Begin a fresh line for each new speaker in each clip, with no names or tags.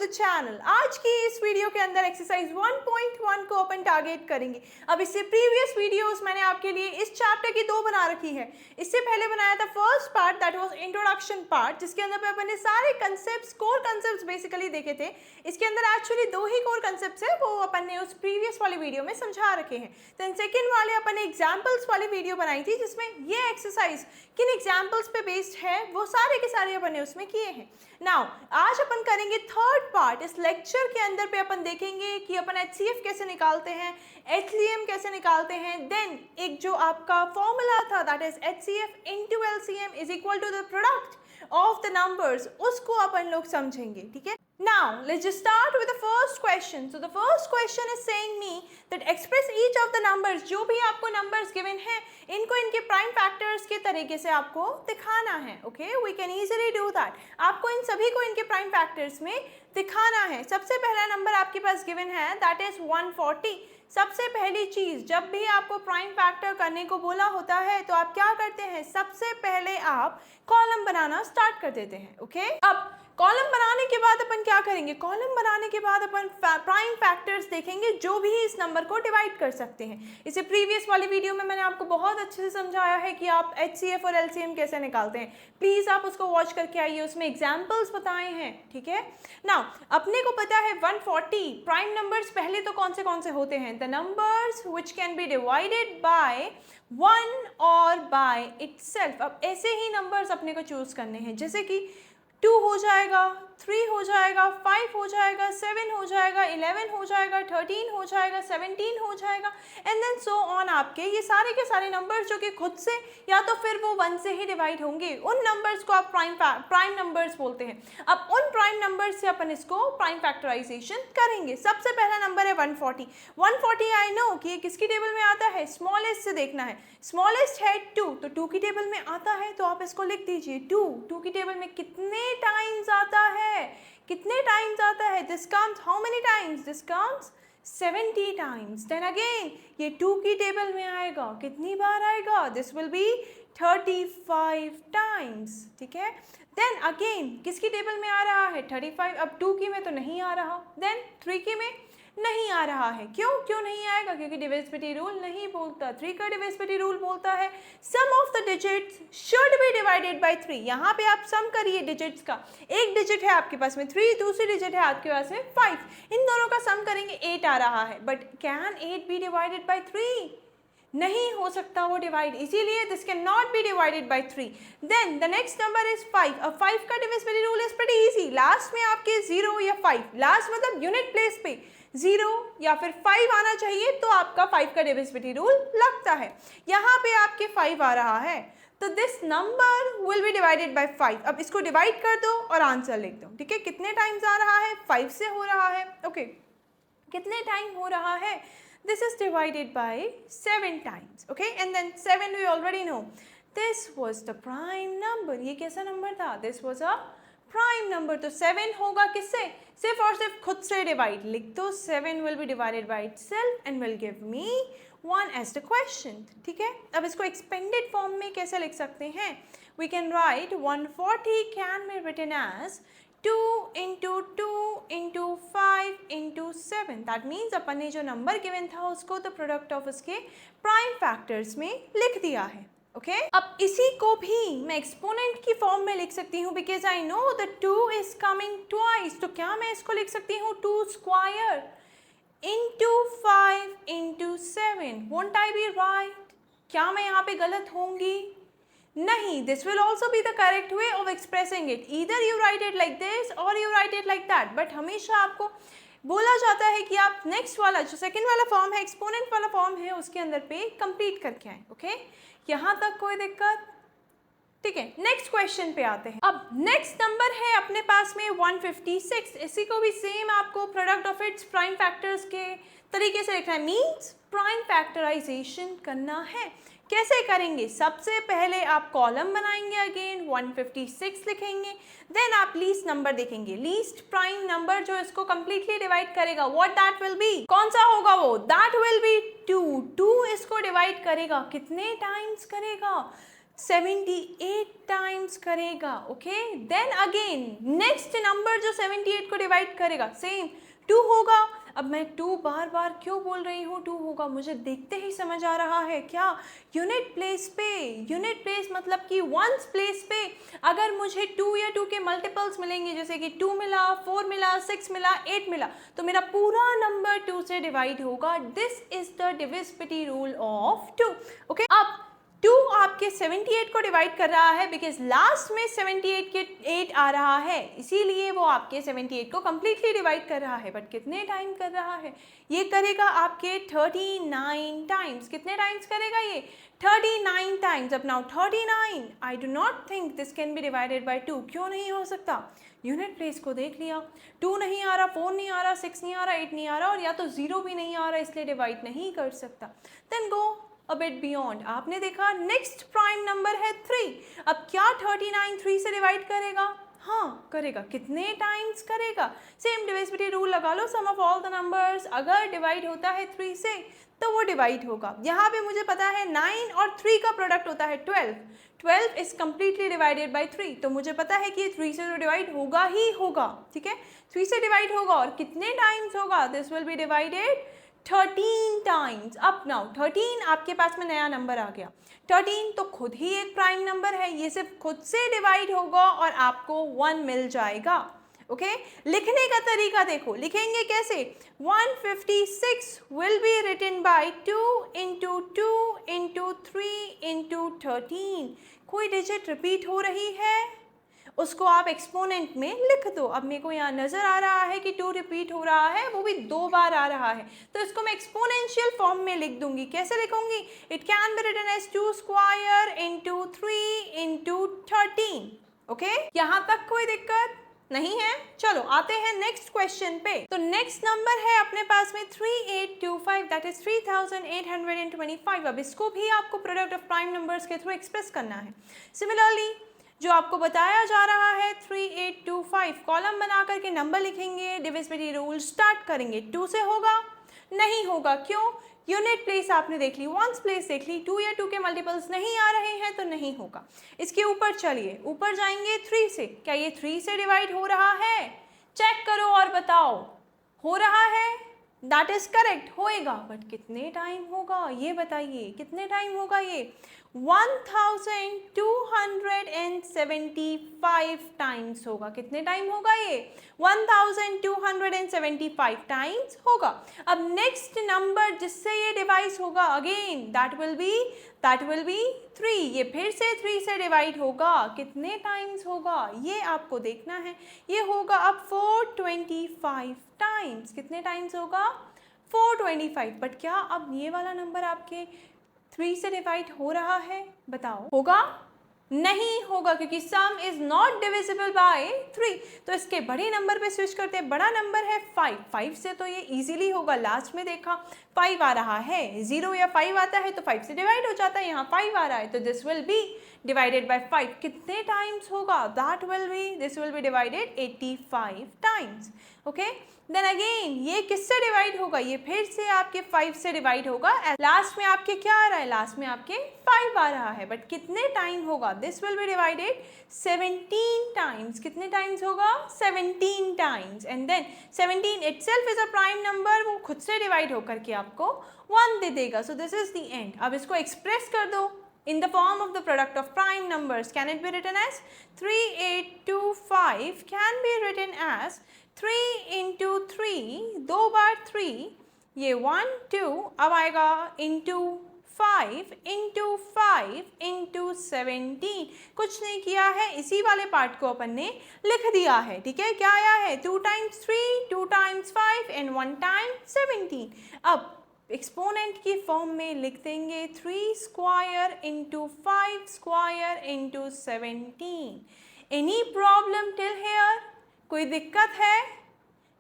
The channel. आज की इस वीडियो के अंदर एक्सरसाइज 1.1 को अपन टारगेट करेंगे। अब इससे प्रीवियस वीडियोस मैंने आपके लिए इस चैप्टर की 2 बना रखी है। इससे पहले बनाया था first part, that was introduction part, जिसके अंदर पे अपन ने सारे कंसेप्ट्स, कोर कंसेप्ट्स बेसिकली देखे थे। इसके अंदर एक्चुअली 2 ही कोर कंसेप्ट्स है, वो अपन ने उस प्रीवियस वाली वीडियो में समझा रखे हैं। देन सेकेंड वाले अपन ने एग्जाम्पल्स वाली वीडियो बनाई थी, जिसमें ये एक्सरसाइज किन एग्जाम्पल्स पे बेस्ड है वो सारे के सारे अपन ने उसमें किए हैं। नाउ आज अपन करेंगे थर्ड पार्ट। इस लेक्चर के अंदर पे अपन देखेंगे कि अपन HCF कैसे निकालते हैं, HCM कैसे निकालते हैं। देन एक जो आपका फॉर्मूला था, that is HCF into LCM is equal to the product of the numbers, उसको अपन लोग समझेंगे। ठीक है, now let's just start with the first question. So the first question is saying me that express each of the numbers, जो भी आपको numbers given हैं इनको इनके प्राइम फैक्टर्स के तरीके से आपको दिखाना है। Okay, we can easily do that। आपको इन सभी को इनके प्राइम फैक्टर्स में दिखाना है। सबसे पहला नंबर आपके पास गिवन है, दैट इज 140। सबसे पहली चीज, जब भी आपको प्राइम फैक्टर करने को बोला होता है तो आप क्या करते हैं, सबसे पहले आप कॉलम बनाना स्टार्ट कर देते हैं। ओके, अब कॉलम बनाने के बाद अपन क्या करेंगे, कॉलम बनाने के बाद अपन प्राइम फैक्टर्स देखेंगे जो भी इस नंबर को डिवाइड कर सकते हैं। इसे प्रीवियस वाली वीडियो में मैंने आपको बहुत अच्छे से समझाया है कि आप HCF और LCM कैसे निकालते हैं। प्लीज़ आप उसको वॉच करके आइए, उसमें एग्जाम्पल्स बताए हैं। ठीक है, नाउ अपने को पता है 140 प्राइम नंबर्स पहले तो कौन से होते हैं, the numbers which can be divided bye 1 और बाय इटसेल्फ। अब ऐसे ही नंबर्स अपने को चूज करने हैं, जैसे कि 2 हो जाएगा, 3 हो जाएगा, 5 हो जाएगा, 7 हो जाएगा, 11 हो जाएगा, 13 हो जाएगा, 17 हो जाएगा, एंड देन सो ऑन। आपके ये सारे के सारे नंबर्स जो कि खुद से या तो फिर वो 1 से ही डिवाइड होंगे, उन नंबर्स को आप प्राइम नंबर्स बोलते हैं। अब उन प्राइम नंबर्स से अपन इसको प्राइम फैक्टराइजेशन करेंगे। सबसे पहला नंबर है 140। 140 आई नो कि ये किसकी टेबल में आता है, स्मॉलेस्ट से देखना है। स्मॉलेस्ट है 2, तो 2 की टेबल में आता है, तो आप इसको लिख दीजिए 2 की टेबल में कितने टाइम्स आता है, कितने टाइम्स आता है, this comes how many times, this comes 70 times. Then again ये 2 की टेबल में आएगा, कितनी बार आएगा, दिस विल बी 35 टाइम्स। ठीक है, देन अगेन किसकी टेबल में आ रहा है, 35। अब 2 की में तो नहीं आ रहा, देन 3 की में नहीं आ रहा है। क्यों नहीं आएगा, क्योंकि डिविजिबिलिटी रूल नहीं बोलता। 3 का डिविजिबिलिटी रूल बोलता है sum of the digits should be divided by 3। यहाँ पे आप सम करिए डिजिट्स का, एक डिजिट है आपके पास में 3, दूसरी डिजिट है आपके पास में 5, इन दोनों का सम करेंगे 8 आ रहा है। But can 8 be divided by 3? नहीं हो सकता वो डिवाइड, इसीलिए this can not be divided by 3। Then the next number is 5। अब 5 का divisibility rule is pretty easy, last में आपके 0 या 5, लास्ट मतलब यूनिट प्लेस पे 0 या फिर 5 आना चाहिए, तो आपका 5 का डिविजिबिलिटी रूल लगता है। यहाँ पे आपके 5 आ रहा है, तो this number will be divided by 5। अब इसको डिवाइड कर दो और आंसर लिख दो। ठीक है, कितने टाइम्स आ रहा है, 5 से हो रहा है। ओके, कितने टाइम हो रहा है, this is divided by 7 times. Okay, and then 7 we already know, this was the prime number। ये कैसा नंबर था, this was a prime number। तो 7 होगा किससे, सिर्फ और सिर्फ खुद से डिवाइड लिख दो, 7 will be divided by itself and will give me 1 as the question। ठीक है, अब इसको एक्सपेंडेड फॉर्म में कैसे लिख सकते हैं, we can write 140 can be written as 2 into 2 into 5 into 7। That means अपन ने जो नंबर गिवन था उसको तो प्रोडक्ट ऑफ उसके प्राइम फैक्टर्स में लिख दिया है। ओके, अब इसी को भी मैं एक्सपोनेंट की फॉर्म में लिख सकती हूँ, because I know the 2 is coming twice. तो क्या मैं इसको लिख सकती हूँ 2 square into 5 into 7। Won't I be right, क्या मैं यहाँ पे गलत होंगी, नहीं, this will also be the correct way of expressing it. Either you write it like this और you write it like that, but हमेशा आपको बोला जाता है कि आप नेक्स्ट वाला जो सेकंड वाला फॉर्म है, एक्सपोनेंट वाला फॉर्म है, उसके अंदर पे कंप्लीट करके आए। ओके, यहाँ तक कोई दिक्कत? ठीक है, नेक्स्ट क्वेश्चन पे आते हैं। अब नेक्स्ट नंबर है अपने पास में 156। इसी को भी सेम आपको product of its prime factors के तरीके से लिखना है, मीन्स प्राइम फैक्टराइजेशन करना है। कैसे करेंगे, सबसे पहले आप कॉलम बनाएंगे, अगेन 156 लिखेंगे, देन आप लीस्ट नंबर देखेंगे, लीस्ट प्राइम नंबर जो इसको कंप्लीटली डिवाइड करेगा, व्हाट दैट विल बी, कौन सा होगा वो, दैट विल बी 2। 2 इसको डिवाइड करेगा, कितने टाइम्स करेगा, 78 टाइम्स करेगा, okay. Then again next number जो 78 को डिवाइड करेगा सेम 2 होगा। अब मैं 2 बार बार क्यों बोल रही हूँ 2 होगा, मुझे देखते ही समझ आ रहा है क्या, यूनिट प्लेस पे, यूनिट प्लेस मतलब कि वंस प्लेस पे अगर मुझे 2 या 2 के मल्टीपल्स मिलेंगे, जैसे कि 2 मिला, 4 मिला, 6 मिला, 8 मिला, तो मेरा पूरा नंबर 2 से डिवाइड होगा। This is the divisibility rule of 2, okay. अब 2 आपके 78 को डिवाइड कर रहा है बिकॉज लास्ट में 78 के 8 आ रहा है, इसीलिए वो आपके 78 को कम्प्लीटली डिवाइड कर रहा है। बट कितने टाइम कर रहा है, ये करेगा आपके 39 टाइम्स। कितने टाइम्स करेगा ये, 39 टाइम्स। अब now 39, I do not think this can be divided by 2। क्यों नहीं हो सकता, यूनिट प्लेस को देख लिया, 2 नहीं आ रहा, 4 नहीं आ रहा, 6 नहीं आ रहा, 8 नहीं आ रहा, और या तो 0 भी नहीं आ रहा, इसलिए डिवाइड नहीं कर सकता। Then go a bit beyond, आपने देखा नेक्स्ट प्राइम नंबर है 3। अब क्या 39 3 से डिवाइड करेगा, हाँ करेगा। कितने टाइम्स करेगा, सेम डिविजिबिलिटी रूल लगा लो, सम ऑफ ऑल द नंबर्स अगर डिवाइड होता है 3 से तो वो डिवाइड होगा। यहाँ पे मुझे पता है 9 और 3 का प्रोडक्ट होता है 12, 12 इज कम्प्लीटली डिवाइडेड बाई 3, तो मुझे पता है कि ये 3 से तो डिवाइड होगा ही होगा, ठीक है, 3 से डिवाइड होगा। और कितने टाइम्स होगा, this will be divided 13 times. अब नाउ 13 आपके पास में नया नंबर आ गया, 13 तो खुद ही एक प्राइम नंबर है, ये सिर्फ खुद से डिवाइड होगा और आपको 1 मिल जाएगा, ओके। लिखने का तरीका देखो, लिखेंगे कैसे, 156 will be written by 2 into 2 into 3 into 13। कोई डिजिट रिपीट हो रही है, उसको आप एक्सपोनेंट में लिख दो। अब मेरे को यहाँ नज़र आ रहा है कि 2 रिपीट हो रहा है, वो भी 2 बार आ रहा है, तो इसको मैं एक्सपोनेंशियल फॉर्म में लिख दूंगी। कैसे लिखूंगी, it can be written as 2 square into 3 into 13, okay. यहाँ तक कोई दिक्कत नहीं है। चलो आते हैं नेक्स्ट क्वेश्चन पे। तो नेक्स्ट नंबर है अपने पास में 3825, दैट इज 3825। अब इसको भी आपको प्रोडक्ट ऑफ प्राइम नंबर्स के थ्रू एक्सप्रेस करना है। सिमिलरली जो आपको बताया जा रहा है 3825, कॉलम बना करके नंबर लिखेंगे, डिविजिबिलिटी रूल स्टार्ट करेंगे। 2 से होगा, नहीं होगा, क्यों, यूनिट प्लेस आपने देख ली, वंस प्लेस देख ली, 2 या 2 के मल्टीपल्स नहीं आ रहे हैं तो नहीं होगा। इसके ऊपर चलिए, ऊपर जाएंगे 3 से, क्या ये 3 से डिवाइड हो रहा है, चेक करो और बताओ, हो रहा है, दैट इज करेक्ट, होएगा। बट कितने टाइम होगा ये बताइए, कितने टाइम होगा ये, 1275 टाइम्स होगा। कितने टाइम होगा ये, 1275 टाइम्स होगा। अब नेक्स्ट नंबर जिससे ये डिवाइड होगा अगेन दैट विल बी 3, ये फिर से 3 से डिवाइड होगा। कितने टाइम्स होगा ये आपको देखना है, ये होगा अब 425 टाइम्स। कितने टाइम्स होगा, 425। बट क्या अब ये वाला नंबर आपके 3 से डिवाइड हो रहा है, बताओ होगा, नहीं होगा, क्योंकि सम इज नॉट डिविजिबल बाय 3। तो इसके बड़े नंबर पे स्विच करते हैं, बड़ा नंबर है 5, 5 से तो ये इजीली होगा, लास्ट में देखा 5 आ रहा है, 0 या 5 आता है तो 5 से डिवाइड हो जाता है, यहाँ 5 आ रहा है तो this will be divided by 5। कितने टाइम्स होगा, this will be divided 85 times, okay. Then again ये किससे डिवाइड होगा, ये फिर से आपके 5 से डिवाइड होगा। लास्ट में आपके क्या आ रहा है, लास्ट में आपके 5 आ रहा है, बट कितने टाइम होगा, this will be divided 17 times. कितने टाइम्स होगा, 17 times. And then 17 itself is a prime number, वो खुद से डिवाइड होकर के आपको 1 दे देगा। सो दिस इज द एंड। अब इसको एक्सप्रेस कर दो in the form of the product of prime numbers. Can it be written as 3825 can be written as 3 into 3, 2 बार 3, ये 1 2, अब आएगा into 5 into 5 into 17। कुछ नहीं किया है, इसी वाले पार्ट को अपन ने लिख दिया है, ठीक है। क्या आया है, 2 times 3, 2 times 5 and 1 time 17। अब एक्सपोनेंट की फॉर्म में लिख देंगे 3 square into 5 square into 17। Any problem till here, कोई दिक्कत है,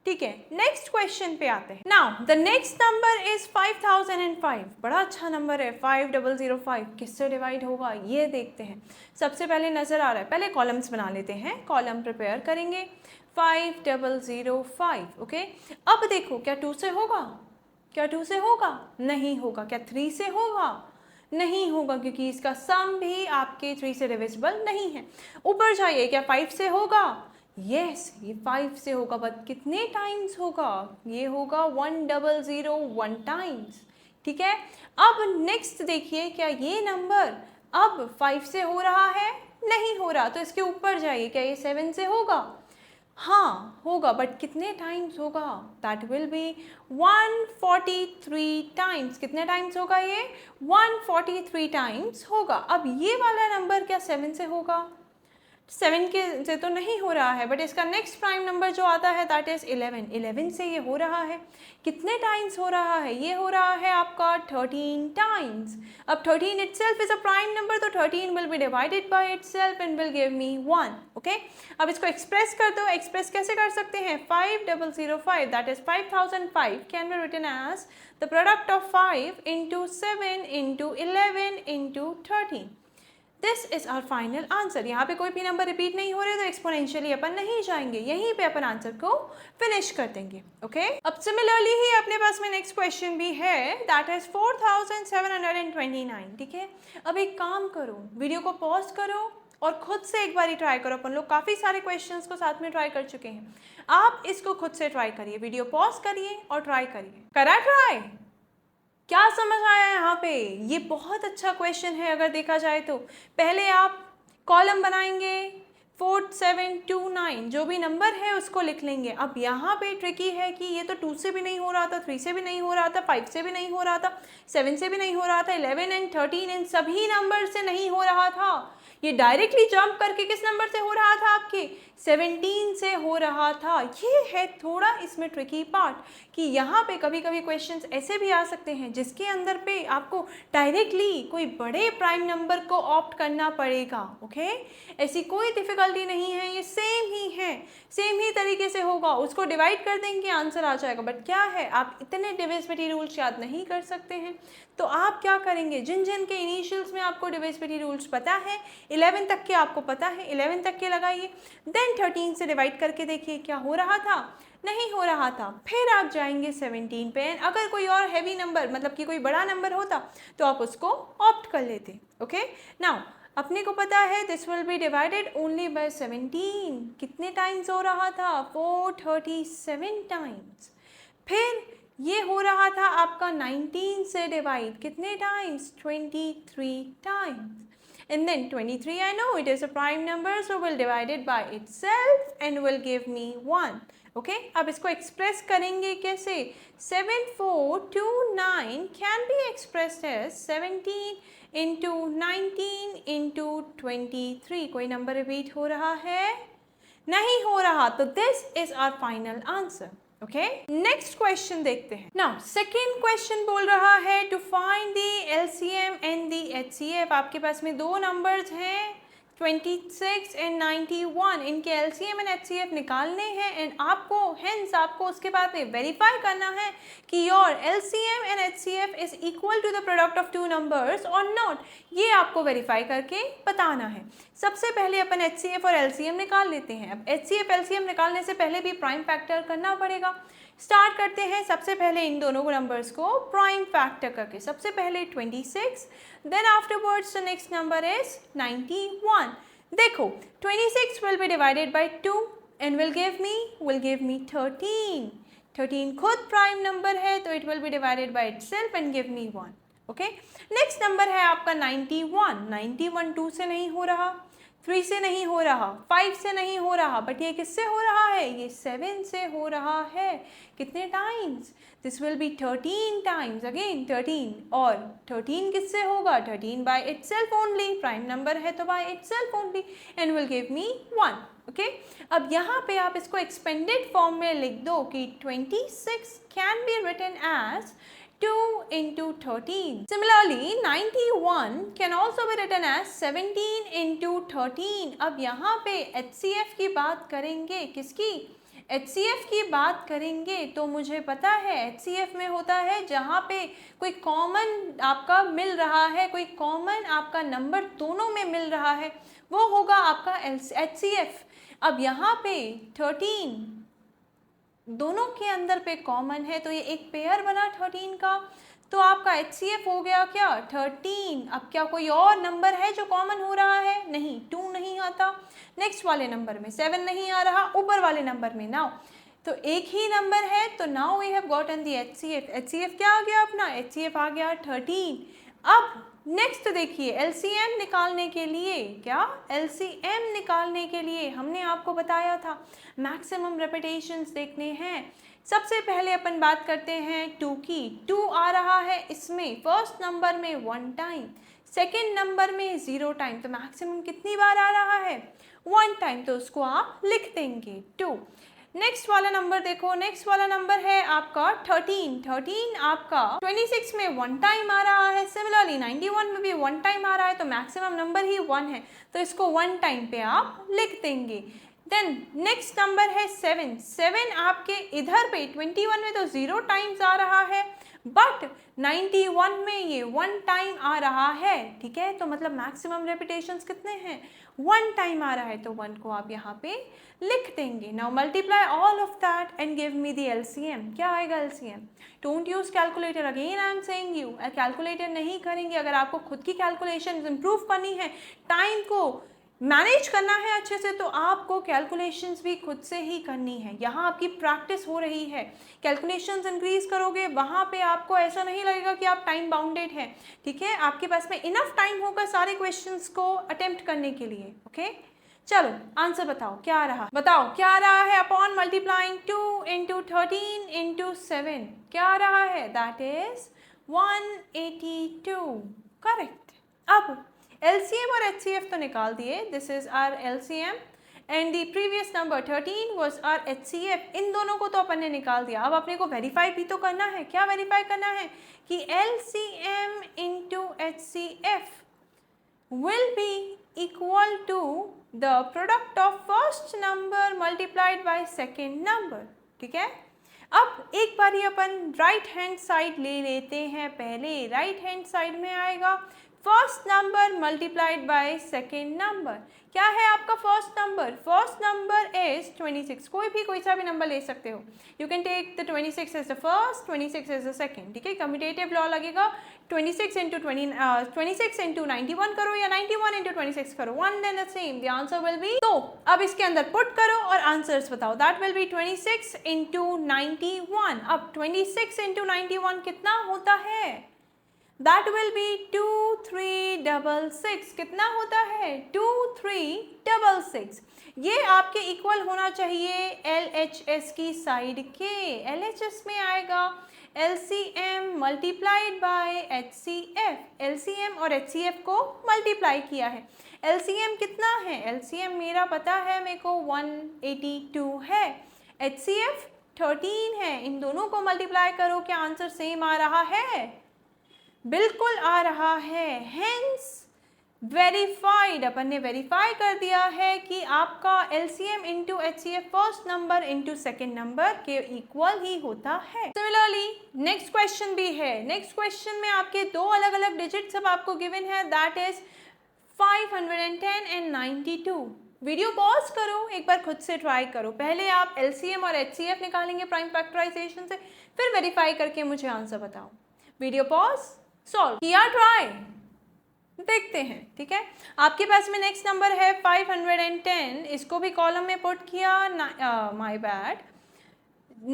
ठीक है। नेक्स्ट क्वेश्चन पे आते हैं। Now the next number is 5005, बड़ा अच्छा नंबर है 5005। किससे डिवाइड होगा ये देखते हैं। सबसे पहले नज़र आ रहा है, पहले कॉलम्स बना लेते हैं, कॉलम प्रिपेयर करेंगे 5005, ओके। अब देखो क्या 2 से होगा, क्या 2 से होगा, नहीं होगा। क्या 3 से होगा, नहीं होगा क्योंकि इसका सम भी आपके 3 से डिविजिबल नहीं है। ऊपर जाइए, क्या 5 से होगा? यस, ये 5 से होगा, बट कितने टाइम्स होगा? ये होगा 1001 टाइम्स। ठीक है, अब नेक्स्ट देखिए, क्या ये नंबर अब 5 से हो रहा है? नहीं हो रहा, तो इसके ऊपर जाइए, क्या ये 7 से होगा? हाँ होगा, बट कितने टाइम्स होगा? That will B 143 times. कितने टाइम्स होगा ये? 143 टाइम्स होगा। अब ये वाला नंबर क्या 7 से होगा? 7 के से तो नहीं हो रहा है, बट इसका नेक्स्ट प्राइम नंबर जो आता है दैट इज 11। 11 से ये हो रहा है। कितने टाइम्स हो रहा है? ये हो रहा है आपका 13 टाइम्स। अब 13 itself is a prime number, तो 13 will be divided by itself and will give me 1। Okay, अब इसको एक्सप्रेस कर दो। एक्सप्रेस कैसे कर सकते हैं? 5005 that is 5005 can be written as the product of 5 into 7 into 11 into 13। This is our final answer. यहाँ पे कोई भी नंबर रिपीट नहीं हो रहे, तो एक्सपोनेंशियली अपन नहीं जाएंगे, यहीं पे अपन आंसर को फिनिश कर देंगे। ओके, अब सिमिलरली ही अपने पास में नेक्स्ट क्वेश्चन भी है, दैट इज 4729। ठीक है, अब एक काम करो, वीडियो को पॉज करो और खुद से एक बार ट्राई करो। अपन लोग काफ़ी सारे क्वेश्चंस को साथ में ट्राई कर चुके हैं, आप इसको खुद से ट्राई करिए। वीडियो पॉज करिए और ट्राई करिए। करा ट्राई? क्या समझ आया यहाँ पे? ये बहुत अच्छा क्वेश्चन है अगर देखा जाए तो। पहले आप कॉलम बनाएंगे, 4729 जो भी नंबर है उसको लिख लेंगे। अब यहाँ पे ट्रिकी है कि ये तो 2 से भी नहीं हो रहा था, 3 से भी नहीं हो रहा था, 5 से भी नहीं हो रहा था, 7 से भी नहीं हो रहा था, 11 एंड 13 इन सभी नंबर से नहीं हो रहा था। ये डायरेक्टली जंप करके किस नंबर से हो रहा था? आपके 17 से हो रहा था। ये है थोड़ा इसमें ट्रिकी पार्ट कि यहाँ पे कभी कभी क्वेश्चंस ऐसे भी आ सकते हैं जिसके अंदर पे आपको डायरेक्टली कोई बड़े प्राइम नंबर को ऑप्ट करना पड़ेगा। ओके, ऐसी कोई डिफिकल्टी नहीं है, ये सेम ही है, सेम ही तरीके से होगा। उसको डिवाइड कर देंगे, आंसर आ जाएगा। बट क्या है, आप इतने डिविजिबिलिटी रूल्स याद नहीं कर सकते हैं, तो आप क्या करेंगे? जिन जिन के इनिशियल्स में आपको डिविजिबिलिटी रूल्स पता है, 11 तक के आपको पता है, 11 तक के लगाइए, देन 13 से डिवाइड करके देखिए क्या हो रहा था? नहीं हो रहा था। फिर आप जाएंगे 17 पे, एंड अगर कोई और हैवी नंबर, मतलब कि कोई बड़ा नंबर होता, तो आप उसको ऑप्ट कर लेते। ओके, नाउ अपने को पता है this will be divided only by 17। कितने टाइम्स हो रहा था? 437 टाइम्स। फिर ये हो रहा था आपका 19 से डिवाइड, कितने times? 23 times. And then 23, I know it is a prime number, so we'll divide it by itself and will give me 1. Okay, अब इसको एक्सप्रेस करेंगे कैसे? 7429 can be expressed as 17 into 19 into 23. कोई नंबर रिपीट हो रहा है? नहीं हो रहा, तो this is our final answer. Okay, next question देखते हैं। नाउ सेकेंड क्वेश्चन बोल रहा है to find the LCM and the HCF. आपके पास में दो नंबर्स हैं 26 एंड 91, इनके एलसीएम एंड एचसीएफ निकालने हैं, एंड आपको हेंस आपको उसके बाद में वेरीफाई करना है कि your LCM and HCF is equal to the product of two numbers और नॉट। ये आपको वेरीफाई करके बताना है। सबसे पहले अपन एचसीएफ और एलसीएम निकाल लेते हैं। अब एचसीएफ एलसीएम निकालने से पहले भी प्राइम फैक्टर करना पड़ेगा। स्टार्ट करते हैं सबसे पहले इन दोनों नंबर्स को प्राइम फैक्टर करके। सबसे पहले 26, then afterwards the next number is 91। देखो 26 will be divided by 2 and will give me 13। 13 खुद प्राइम नंबर है, तो it will be divided by itself and give me 1। Okay, next number है आपका 91। 91 2 से नहीं हो रहा, 3 से नहीं हो रहा, 5 से नहीं हो रहा, बट ये किससे हो रहा है? ये 7 से हो रहा है। कितने times? This will B 13 times. Again 13, और 13 किससे होगा? 13 by itself only, prime number है तो by itself only, and will give me 1। Okay, अब यहाँ पे आप इसको एक्सपेंडेड फॉर्म में लिख दो कि 26 can be written as 2 into 13. Similarly, 91 can also be written as 17 into 13. अब यहाँ पे HCF की बात करेंगे, किसकी? HCF की बात करेंगे, तो मुझे पता है HCF में होता है जहाँ पे कोई कॉमन आपका मिल रहा है, कोई कॉमन आपका नंबर दोनों में मिल रहा है, वो होगा आपका HCF। अब यहाँ पे 13 दोनों के अंदर पे कॉमन है, तो ये एक पेयर बना 13 का। तो आपका HCF हो गया क्या 13। अब क्या कोई और नंबर है जो कॉमन हो रहा है? नहीं, 2 नहीं आता। नेक्स्ट वाले नंबर में 7 नहीं आ रहा, ऊपर वाले नंबर में नाउ तो एक ही नंबर है, तो now we have gotten the HCF। HCF क्या आ गया अपना? HCF आ गया 13। अब नेक्स्ट देखिए LCM निकालने के लिए, क्या LCM निकालने के लिए हमने आपको बताया था मैक्सिमम रेपिटेशंस देखने हैं। सबसे पहले अपन बात करते हैं 2 की। 2 आ रहा है इसमें फर्स्ट नंबर में 1 टाइम, सेकेंड नंबर में 0 टाइम, तो मैक्सिमम कितनी बार आ रहा है? 1 टाइम, तो उसको आप लिख देंगे 2। नेक्स्ट वाला नंबर देखो, नेक्स्ट वाला नंबर है आपका 13। 13 आपका 26 में 1 टाइम आ रहा है, सिमिलरली 91 में भी 1 टाइम आ रहा है, तो मैक्सिमम नंबर ही 1 है, तो इसको 1 टाइम पे आप लिख देंगे। देन नेक्स्ट नंबर है 7। 7 आपके इधर पे 21 में तो 0 टाइम्स आ रहा है, बट 91 में ये 1 टाइम आ रहा है, ठीक है। तो मतलब मैक्सिमम रेपिटेशंस कितने हैं? 1 टाइम आ रहा है, तो 1 को आप यहाँ पे लिख देंगे। Now multiply all of that and give me the LCM। क्या आएगा LCM? Don't use calculator, again I am saying you, calculator नहीं करेंगे। अगर आपको खुद की कैलकुलेशन इंप्रूव करनी है, टाइम को मैनेज करना है अच्छे से, तो आपको कैलकुलेशंस भी खुद से ही करनी है। यहाँ आपकी प्रैक्टिस हो रही है, कैलकुलेशंस इंक्रीज करोगे, वहाँ पे आपको ऐसा नहीं लगेगा कि आप टाइम बाउंडेड हैं, ठीक है। आपके पास में इनफ टाइम होगा सारे क्वेश्चंस को अटेम्प्ट करने के लिए, ओके। चलो आंसर बताओ क्या आ रहा, बताओ क्या आ रहा है? अपॉन मल्टीप्लाइंग 2 इंटू 13 इंटू 7 क्या आ रहा है? That is 182, correct. अब LCM और HCF तो निकाल दिए, this is our LCM and the previous number 13 was our HCF। इन दोनों को तो अपन ने निकाल दिया। अब अपने को वेरीफाई भी तो करना है। क्या वेरीफाई करना है? कि LCM into HCF will be equal to the product of first number multiplied by second number, ठीक है। अब एक बार ही अपन राइट हैंड साइड ले लेते हैं। पहले राइट हैंड साइड में आएगा first number multiplied by second number. क्या है आपका first number? First number is 26। कोई सा भी नंबर ले सकते हो। You can take the 26 as the first, 26 as the second, ठीक है। कम्यूटेटिव लॉ लगेगा, 26 इंटू 91 करो या 91 इंटू 26 करो, one then the same, the answer will be. तो अब इसके अंदर पुट करो और आंसर्स बताओ। That will be 26 into 91। अब 26 इंटू 91 कितना होता है? That will be 2366। कितना होता है? 2366। ये आपके इक्वल होना चाहिए LHS की साइड के। LHS में आएगा LCM multiplied by HCF। LCM और HCF को मल्टीप्लाई किया है। LCM कितना है? LCM मेरा पता है मेरे को 182 है, HCF 13 है। इन दोनों को मल्टीप्लाई करो, क्या आंसर सेम आ रहा है? बिल्कुल आ रहा है। हेंस वेरीफाइड, अपन ने वेरीफाई कर दिया है कि आपका LCM into HCF first number into second number के इक्वल ही होता है। सिमिलरली नेक्स्ट क्वेश्चन भी है। नेक्स्ट क्वेश्चन में आपके दो अलग अलग डिजिट सब आपको गिवन है, that is 510 and 92। Video pause करो, एक बार खुद से ट्राई करो। पहले आप LCM और HCF निकालेंगे प्राइम फैक्टराइजेशन से, फिर वेरीफाई करके मुझे आंसर बताओ। वीडियो पॉज, सॉल्व किया, ट्राई, देखते हैं, ठीक है। आपके पास में नेक्स्ट नंबर है 510, इसको भी कॉलम में पुट किया, माय बैड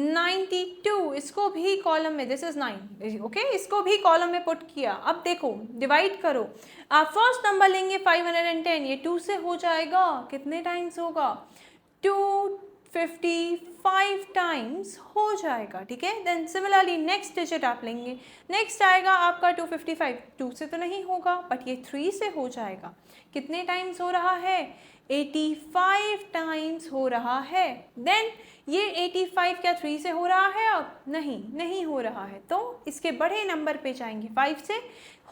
92, इसको भी कॉलम में, दिस इज 9, ओके, इसको भी कॉलम में पुट किया। अब देखो डिवाइड करो, आप फर्स्ट नंबर लेंगे 510, ये 2 से हो जाएगा, कितने टाइम्स होगा? 255 टाइम्स हो जाएगा, ठीक है। देन सिमिलरली नेक्स्ट डिजिट आप लेंगे, नेक्स्ट आएगा आपका 255, 2 से तो नहीं होगा, बट ये 3 से हो जाएगा। कितने टाइम्स हो रहा है? 85 टाइम्स हो रहा है। देन ये 85 क्या 3 से हो रहा है? अब नहीं हो रहा है, तो इसके बड़े नंबर पे जाएंगे, 5 से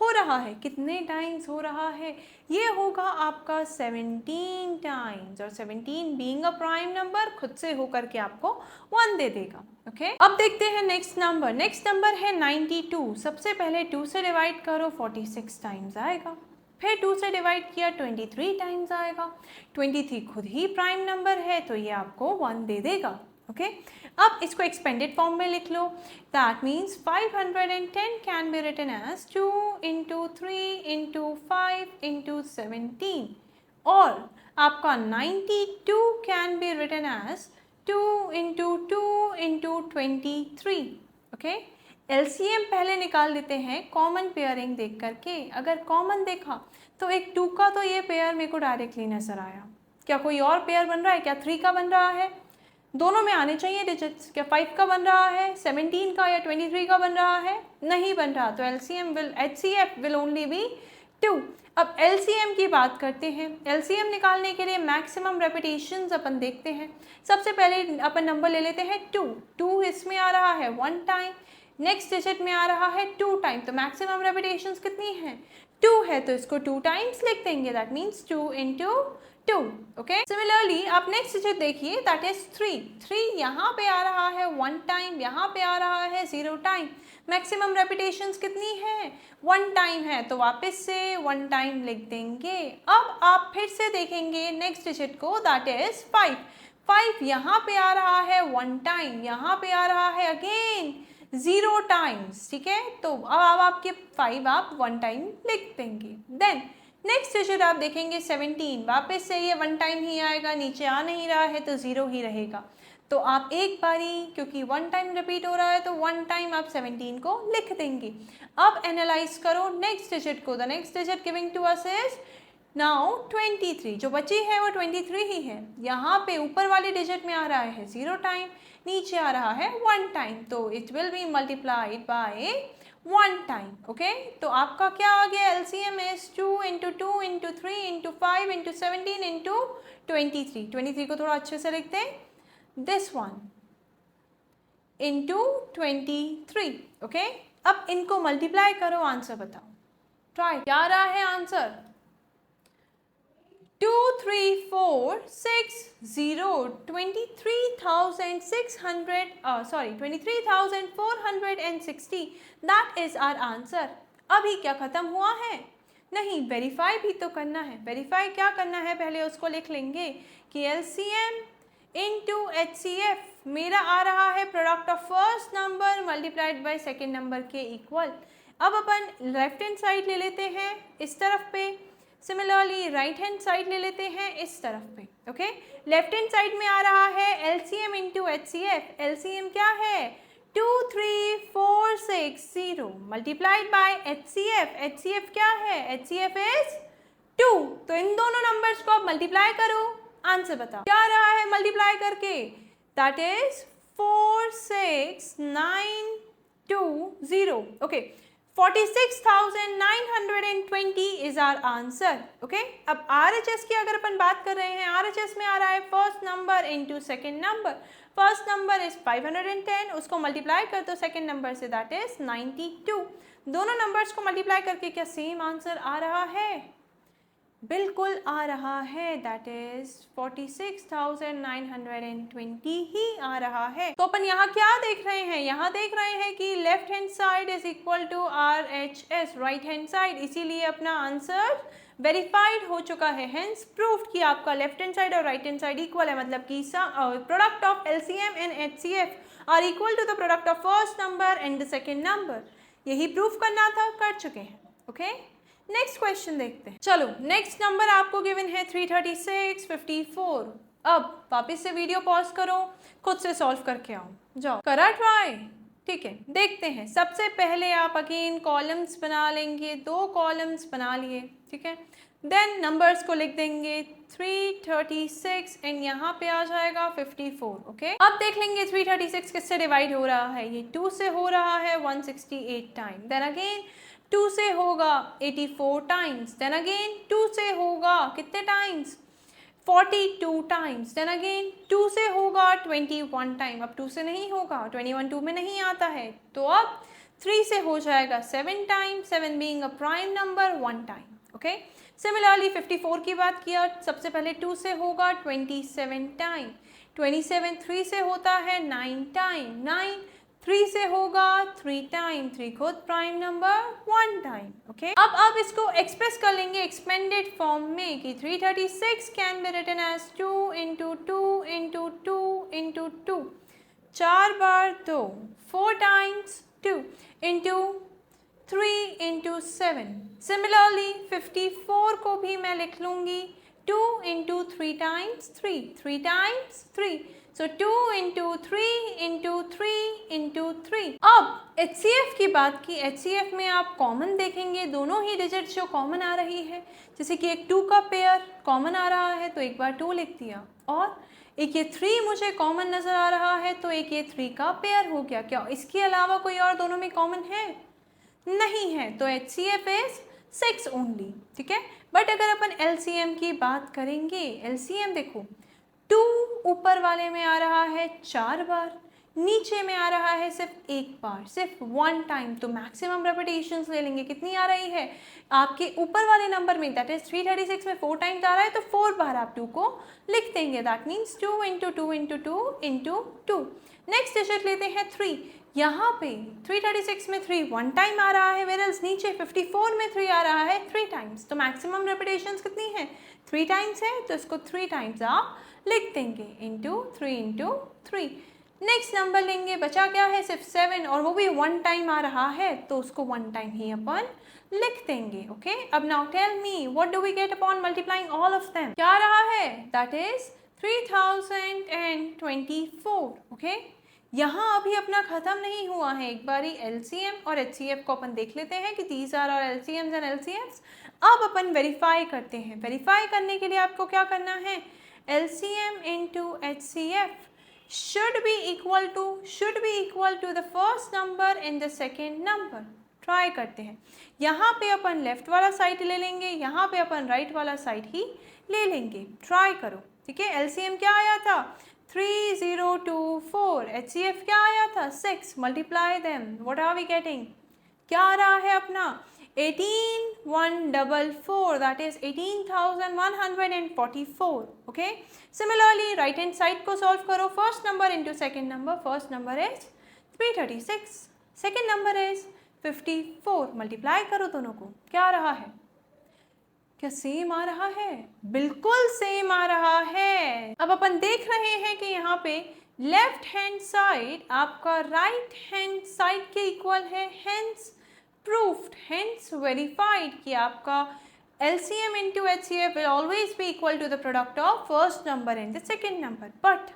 हो रहा है। कितने टाइम्स हो रहा है? ये होगा आपका 17 टाइम्स, और 17 बीइंग अ प्राइम नंबर खुद से होकर के आपको 1 दे देगा, ओके। अब देखते हैं नेक्स्ट नंबर। नेक्स्ट नंबर है 92। सबसे पहले 2 से डिवाइड करो, 46 टाइम्स आएगा। फिर 2 से डिवाइड किया, 23 टाइम्स आएगा। 23 खुद ही प्राइम नंबर है, तो ये आपको 1 दे देगा, ओके अब इसको एक्सपेंडेड फॉर्म में लिख लो. That means 510 can be written as 2 into 3 into 5 into 17 और आपका 92 can be written as 2 into 2 into 23. Okay LCM पहले निकाल देते हैं कॉमन पेयरिंग देख करके. अगर कॉमन देखा तो एक 2 का तो ये पेयर मेरे को डायरेक्टली नजर आया. क्या कोई और पेयर बन रहा है? क्या 3 का बन रहा है? दोनों में आने चाहिए डिजिट्स. क्या 5 का बन रहा है, 17 का या 23 का बन रहा है? नहीं बन रहा. तो LCM will HCF will only be 2. अब एलसीएम की बात करते हैं. एलसीएम निकालने के लिए मैक्सिमम रेपिटेशंस अपन देखते हैं. सबसे पहले अपन नंबर ले लेते हैं 2. 2 इसमें आ रहा है 1 टाइम, नेक्स्ट डिजिट में आ रहा है 2 टाइम. तो मैक्सिमम रेपिटेशंस कितनी है? 2 है, तो इसको 2 टाइम्स लिख देंगे. That means 2 into 2. Okay similarly आप नेक्स्ट डिजिट देखिए, दैट इज 3. 3 यहाँ पे आ रहा है 1 टाइम, यहाँ पे आ रहा है 0 टाइम. मैक्सिमम रेपिटेशंस कितनी है? 1 टाइम है, तो वापस से 1 टाइम लिख देंगे. अब आप फिर से देखेंगे नेक्स्ट डिजिट को, दैट इज 5. 5 यहाँ पे आ रहा है 1 टाइम, यहाँ पे आ रहा है अगेन 0 टाइम्स. ठीक है, तो अब आपके 5 आप 1 टाइम लिख देंगे. देन नेक्स्ट डिजिट आप देखेंगे 17. वापस से ये 1 टाइम ही आएगा, नीचे आ नहीं रहा है तो 0 ही रहेगा. तो आप एक बारी, क्योंकि 1 टाइम रिपीट हो रहा है तो 1 टाइम आप 17 को लिख देंगे. अब एनालाइज करो नेक्स्ट डिजिट को. The next digit giving to us is now 23. जो बची है वो 23 ही है. यहाँ पे ऊपर वाले डिजिट में आ रहा है 0 टाइम, नीचे आ रहा है 1 टाइम, तो it will be multiplied bye 1 time. Okay तो आपका क्या आ गया? LCM is 2 into 2 into 3 into 5 into 17 into 23. 23 को थोड़ा अच्छे से लिखते हैं, दिस वन इंटू 23. ओके अब इनको मल्टीप्लाई करो, आंसर बताओ. ट्राई. क्या आ रहा है answer? 2 3 4 6 0 23,460. That is our answer. अभी क्या खत्म हुआ है? नहीं, वेरीफाई भी तो करना है. वेरीफाई क्या करना है? पहले उसको लिख लेंगे कि एलसीएम इंटू HCF मेरा आ रहा है product of first number multiplied by second number के इक्वल. अब अपन लेफ्ट हैंड साइड ले लेते हैं इस तरफ पे, सिमिलरली राइट हैंड साइड ले लेते हैं इस तरफ पे. ओके लेफ्ट हैंड साइड में आ रहा है एलसीएम इंटू HCF. एलसीएम क्या है? 2 3 4 6 0 मल्टीप्लाइड बाय HCF. HCF क्या है? HCF is 2. तो इन दोनों नंबर्स को आप मल्टीप्लाई करो, आंसर बताओ क्या आ रहा है मल्टीप्लाई करके? That is 4 6 9 2 0. Okay 46,920 is our answer. Okay अब RHS की अगर अपन बात कर रहे हैं, RHS में आ रहा है first number into second number. First number is 510, उसको मल्टीप्लाई कर दो सेकेंड नंबर से, दैट इज 92. दोनों नंबर्स को मल्टीप्लाई करके क्या सेम आंसर आ रहा है? बिल्कुल आ रहा है. दैट इज 46,920 ही आ रहा है. तो अपन यहाँ क्या देख रहे हैं? यहाँ देख रहे हैं कि left hand side is equal to RHS right hand side. इसीलिए अपना आंसर वेरीफाइड हो चुका है. हेंस प्रूव्ड कि आपका लेफ्ट हैंड साइड और राइट हैंड साइड इक्वल है. मतलब कि product of LCM and HCF are equal to the product of first number and the second number. यही प्रूफ करना था, कर चुके हैं. ओके नेक्स्ट क्वेश्चन देखते हैं. चलो नेक्स्ट नंबर आपको गिवन है 336 54. अब वापस से वीडियो पॉज करो, खुद से सॉल्व करके आओ. जाओ करा ट्राई. ठीक है देखते हैं. सबसे पहले आप अगेन कॉलम्स बना लेंगे. 2 कॉलम्स बना लिए. ठीक है देन नंबर्स को लिख देंगे 336 एंड यहाँ पे आ जाएगा 54. ओके अब देख लेंगे 336 किससे डिवाइड हो रहा है. ये 2 से हो रहा है 168 टाइम. देन अगेन 2 से होगा 84 टाइम्स. देन अगेन 2 से होगा कितने टाइम्स? 42 टाइम्स. देन अगेन 2 से होगा 21 टाइम. अब 2 से नहीं होगा, 21 2 में नहीं आता है. तो अब 3 से हो जाएगा 7 time, 7 being a prime number 1 time. Okay similarly 54 की बात किया, सबसे पहले 2 से होगा 27 टाइम. 27 3 से होता है 9 टाइम. 9 3 से होगा 3 टाइम, 3 खुद प्राइम नंबर 1 टाइम, ओके। अब इसको एक्सप्रेस कर लेंगे एक्सपेंडेड फॉर्म में कि 336 can be written as 2 into 2 into 2 into 2, 4 बार 2, 4 टाइम्स 2 इंटू 3 इंटू 7। सिमिलरली 54 को भी मैं लिख लूँगी 2 into 3 times 3, 3 times 3, so 2 into 3 into 3 into 3। अब HCF की बात की, HCF में आप कॉमन देखेंगे, दोनों ही डिजिट्स जो कॉमन आ रही है, जैसे कि एक 2 का पेयर कॉमन आ रहा है तो एक बार 2 लिख दिया, और एक ये 3 मुझे कॉमन नज़र आ रहा है तो एक ये 3 का पेयर हो गया। क्या इसके अलावा कोई और दोनों में कॉमन है? नहीं है, तो HCF इज 6 ओनली, ठीक है। बट अगर अपन LCM की बात करेंगे, LCM देखो 2 ऊपर वाले में आ रहा है 4 बार, नीचे में आ रहा है सिर्फ 1 बार, सिर्फ 1 टाइम, तो मैक्सिमम रेपिटेशंस ले लेंगे। कितनी आ रही है आपके ऊपर वाले नंबर में, दैट इज 336 में 4 टाइम्स आ रहा है तो 4 बार आप 2 को लिख देंगे, that means 2 into 2 into 2 into 2। Next digit लेते हैं 3। यहाँ पे 336 में 3 1 टाइम आ रहा है, वेरल्स नीचे 54 में 3 आ रहा है 3 टाइम्स, तो मैक्सिमम रेपिटेशंस कितनी है? 3 टाइम्स है, तो इसको 3 टाइम्स आप लिख देंगे इंटू 3 इंटू 3। नेक्स्ट नंबर लेंगे, बचा क्या है? सिर्फ 7, और वो भी 1 टाइम आ रहा है तो उसको 1 टाइम ही अपन लिख देंगे, ओके। अब now tell me what do we get upon multiplying all of them? क्या आ रहा है? That is 3024, okay. यहाँ अभी अपना ख़त्म नहीं हुआ है, एक बारी LCM और HCF को अपन देख लेते हैं कि दीज आर और LCMs एंड LCFs। अब अपन वेरीफाई करते हैं। वेरीफाई करने के लिए आपको क्या करना है? LCM into HCF should be equal to the first number and the second number। Try करते हैं। यहाँ पे अपन लेफ्ट वाला साइड ले लेंगे, यहाँ पे अपन राइट वाला साइड ही ले लेंगे। ट्राई करो, ठीक है। LCM क्या आया था? 3024। HCF क्या आया था? 6। Multiply them, what are we getting? क्या आ रहा है अपना? 18144, that is 18,144, okay. Similarly right hand side को सॉल्व करो, first number into second number. First number is 336, second number is 54। Multiply करो दोनों को, क्या आ रहा है? क्या सेम आ रहा है? बिल्कुल सेम आ रहा है। अब अपन देख रहे हैं कि यहाँ पे लेफ्ट हैंड साइड आपका राइट हैंड साइड के इक्वल है, हेंस प्रूफ्ड, हेंस वेरीफाइड कि आपका LCM into HCF will always be equal to the product of first number and the second number। But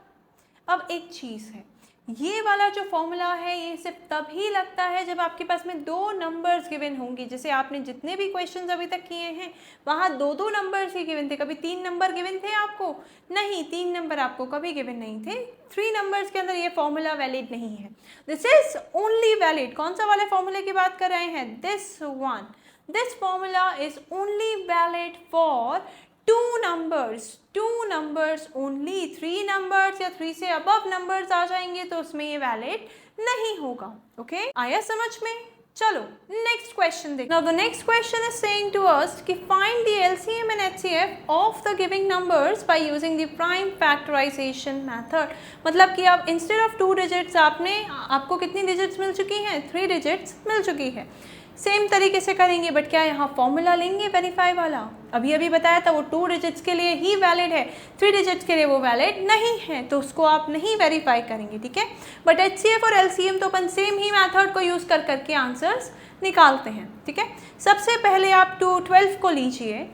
अब एक चीज़ है, ये वाला जो फॉर्मूला है ये सिर्फ तभी लगता है जब आपके पास में 2 नंबर्स गिवन होंगे। जैसे आपने जितने भी क्वेश्चंस अभी तक किए हैं वहाँ 2 नंबर्स ही गिवन थे। कभी 3 नंबर गिवन थे आपको? नहीं, 3 नंबर आपको कभी गिवन नहीं थे। 3 नंबर्स के अंदर ये फॉर्मूला वैलिड नहीं है। दिस इज ओनली वैलिड, कौन सा वाले फॉर्मूले की बात कर रहे हैं? This one. This formula is only valid for 2 numbers only। 3 numbers या 3 से above numbers आ जाएंगे तो उसमें ये वैलिड नहीं होगा, ओके। आया समझ में? चलो नेक्स्ट क्वेश्चन देखो। Now the next question is saying to us कि find the LCM and HCF of the giving numbers by using the prime factorization method. मतलब कि अब इंस्टेड ऑफ 2 डिजिट्स आपको कितनी डिजिट्स मिल चुकी हैं? 3 डिजिट्स मिल चुकी है। सेम तरीके से करेंगे, बट क्या यहाँ फॉर्मूला लेंगे वेरीफाई वाला? अभी बताया था वो 2 डिजिट्स के लिए ही वैलिड है, 3 डिजिट्स के लिए वो वैलिड नहीं है, तो उसको आप नहीं वेरीफाई करेंगे, ठीक है। बट HCF और LCM तो अपन सेम ही मेथड को यूज़ करके आंसर्स निकालते हैं, ठीक है। सबसे पहले आप 12 को लीजिए,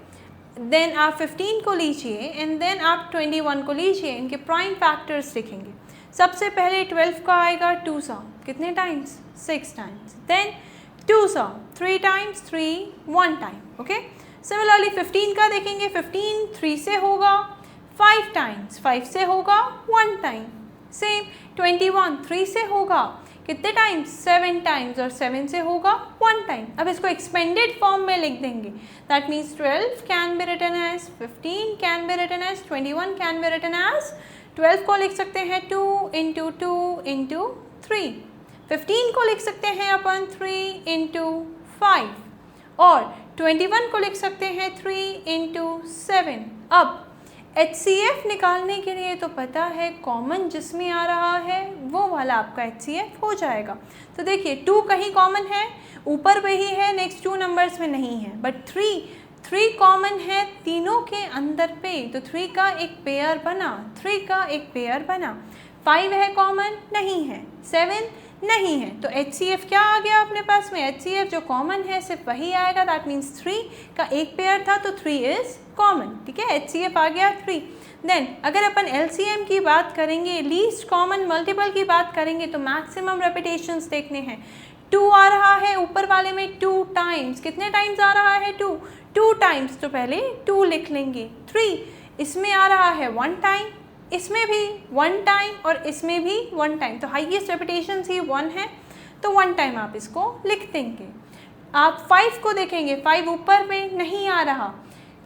देन आप 15 को लीजिए एंड देन आप 21 को लीजिए। इनके प्राइम फैक्टर्स लिखेंगे। सबसे पहले 12 का आएगा 2 सा, कितने टाइम्स? 6 टाइम्स। देन 2 सा 3 टाइम्स, 3 1 टाइम, ओके। सिमिलरली 15 का देखेंगे, 15 3 से होगा 5 टाइम्स, 5 से होगा 1 टाइम। सेम 21 3 से होगा कितने टाइम्स? 7 टाइम्स, और 7 से होगा 1 टाइम। अब इसको एक्सपेंडेड फॉर्म में लिख देंगे, that means 12 can be written as, 15 can be written as, 21 can be written as. 12 को लिख सकते हैं 2 इंटू 2 इंटू 3। 15 को लिख सकते हैं अपन 3 इंटू 5, और 21 को लिख सकते हैं 3 इंटू 7। अब HCF निकालने के लिए तो पता है कॉमन जिसमें आ रहा है वो वाला आपका HCF हो जाएगा। तो देखिए 2 कहीं कॉमन है, ऊपर पे ही है, नेक्स्ट 2 नंबर्स में नहीं है, बट 3 कॉमन है तीनों के अंदर पे, तो 3 का एक पेयर बना, 3 का एक पेयर बना। 5 है कॉमन, नहीं है। 7 नहीं है, तो HCF क्या आ गया अपने पास में, HCF जो कॉमन है सिर्फ वही आएगा, दैट मीन्स 3 का एक पेयर था तो 3 इज कॉमन, ठीक है, HCF आ गया 3। देन अगर अपन LCM की बात करेंगे, लीस्ट कॉमन मल्टीपल की बात करेंगे, तो मैक्सिमम रेपिटेशंस देखने हैं। 2 आ रहा है ऊपर वाले में 2 टाइम्स, कितने टाइम्स आ रहा है 2 टाइम्स, तो पहले 2 लिख लेंगे। 3 इसमें आ रहा है 1 टाइम, इसमें भी 1 टाइम और इसमें भी 1 टाइम, तो हाईएस्ट रेपिटेशन ही 1 है, तो 1 टाइम आप इसको लिख देंगे। आप 5 को देखेंगे, 5 ऊपर पे नहीं आ रहा,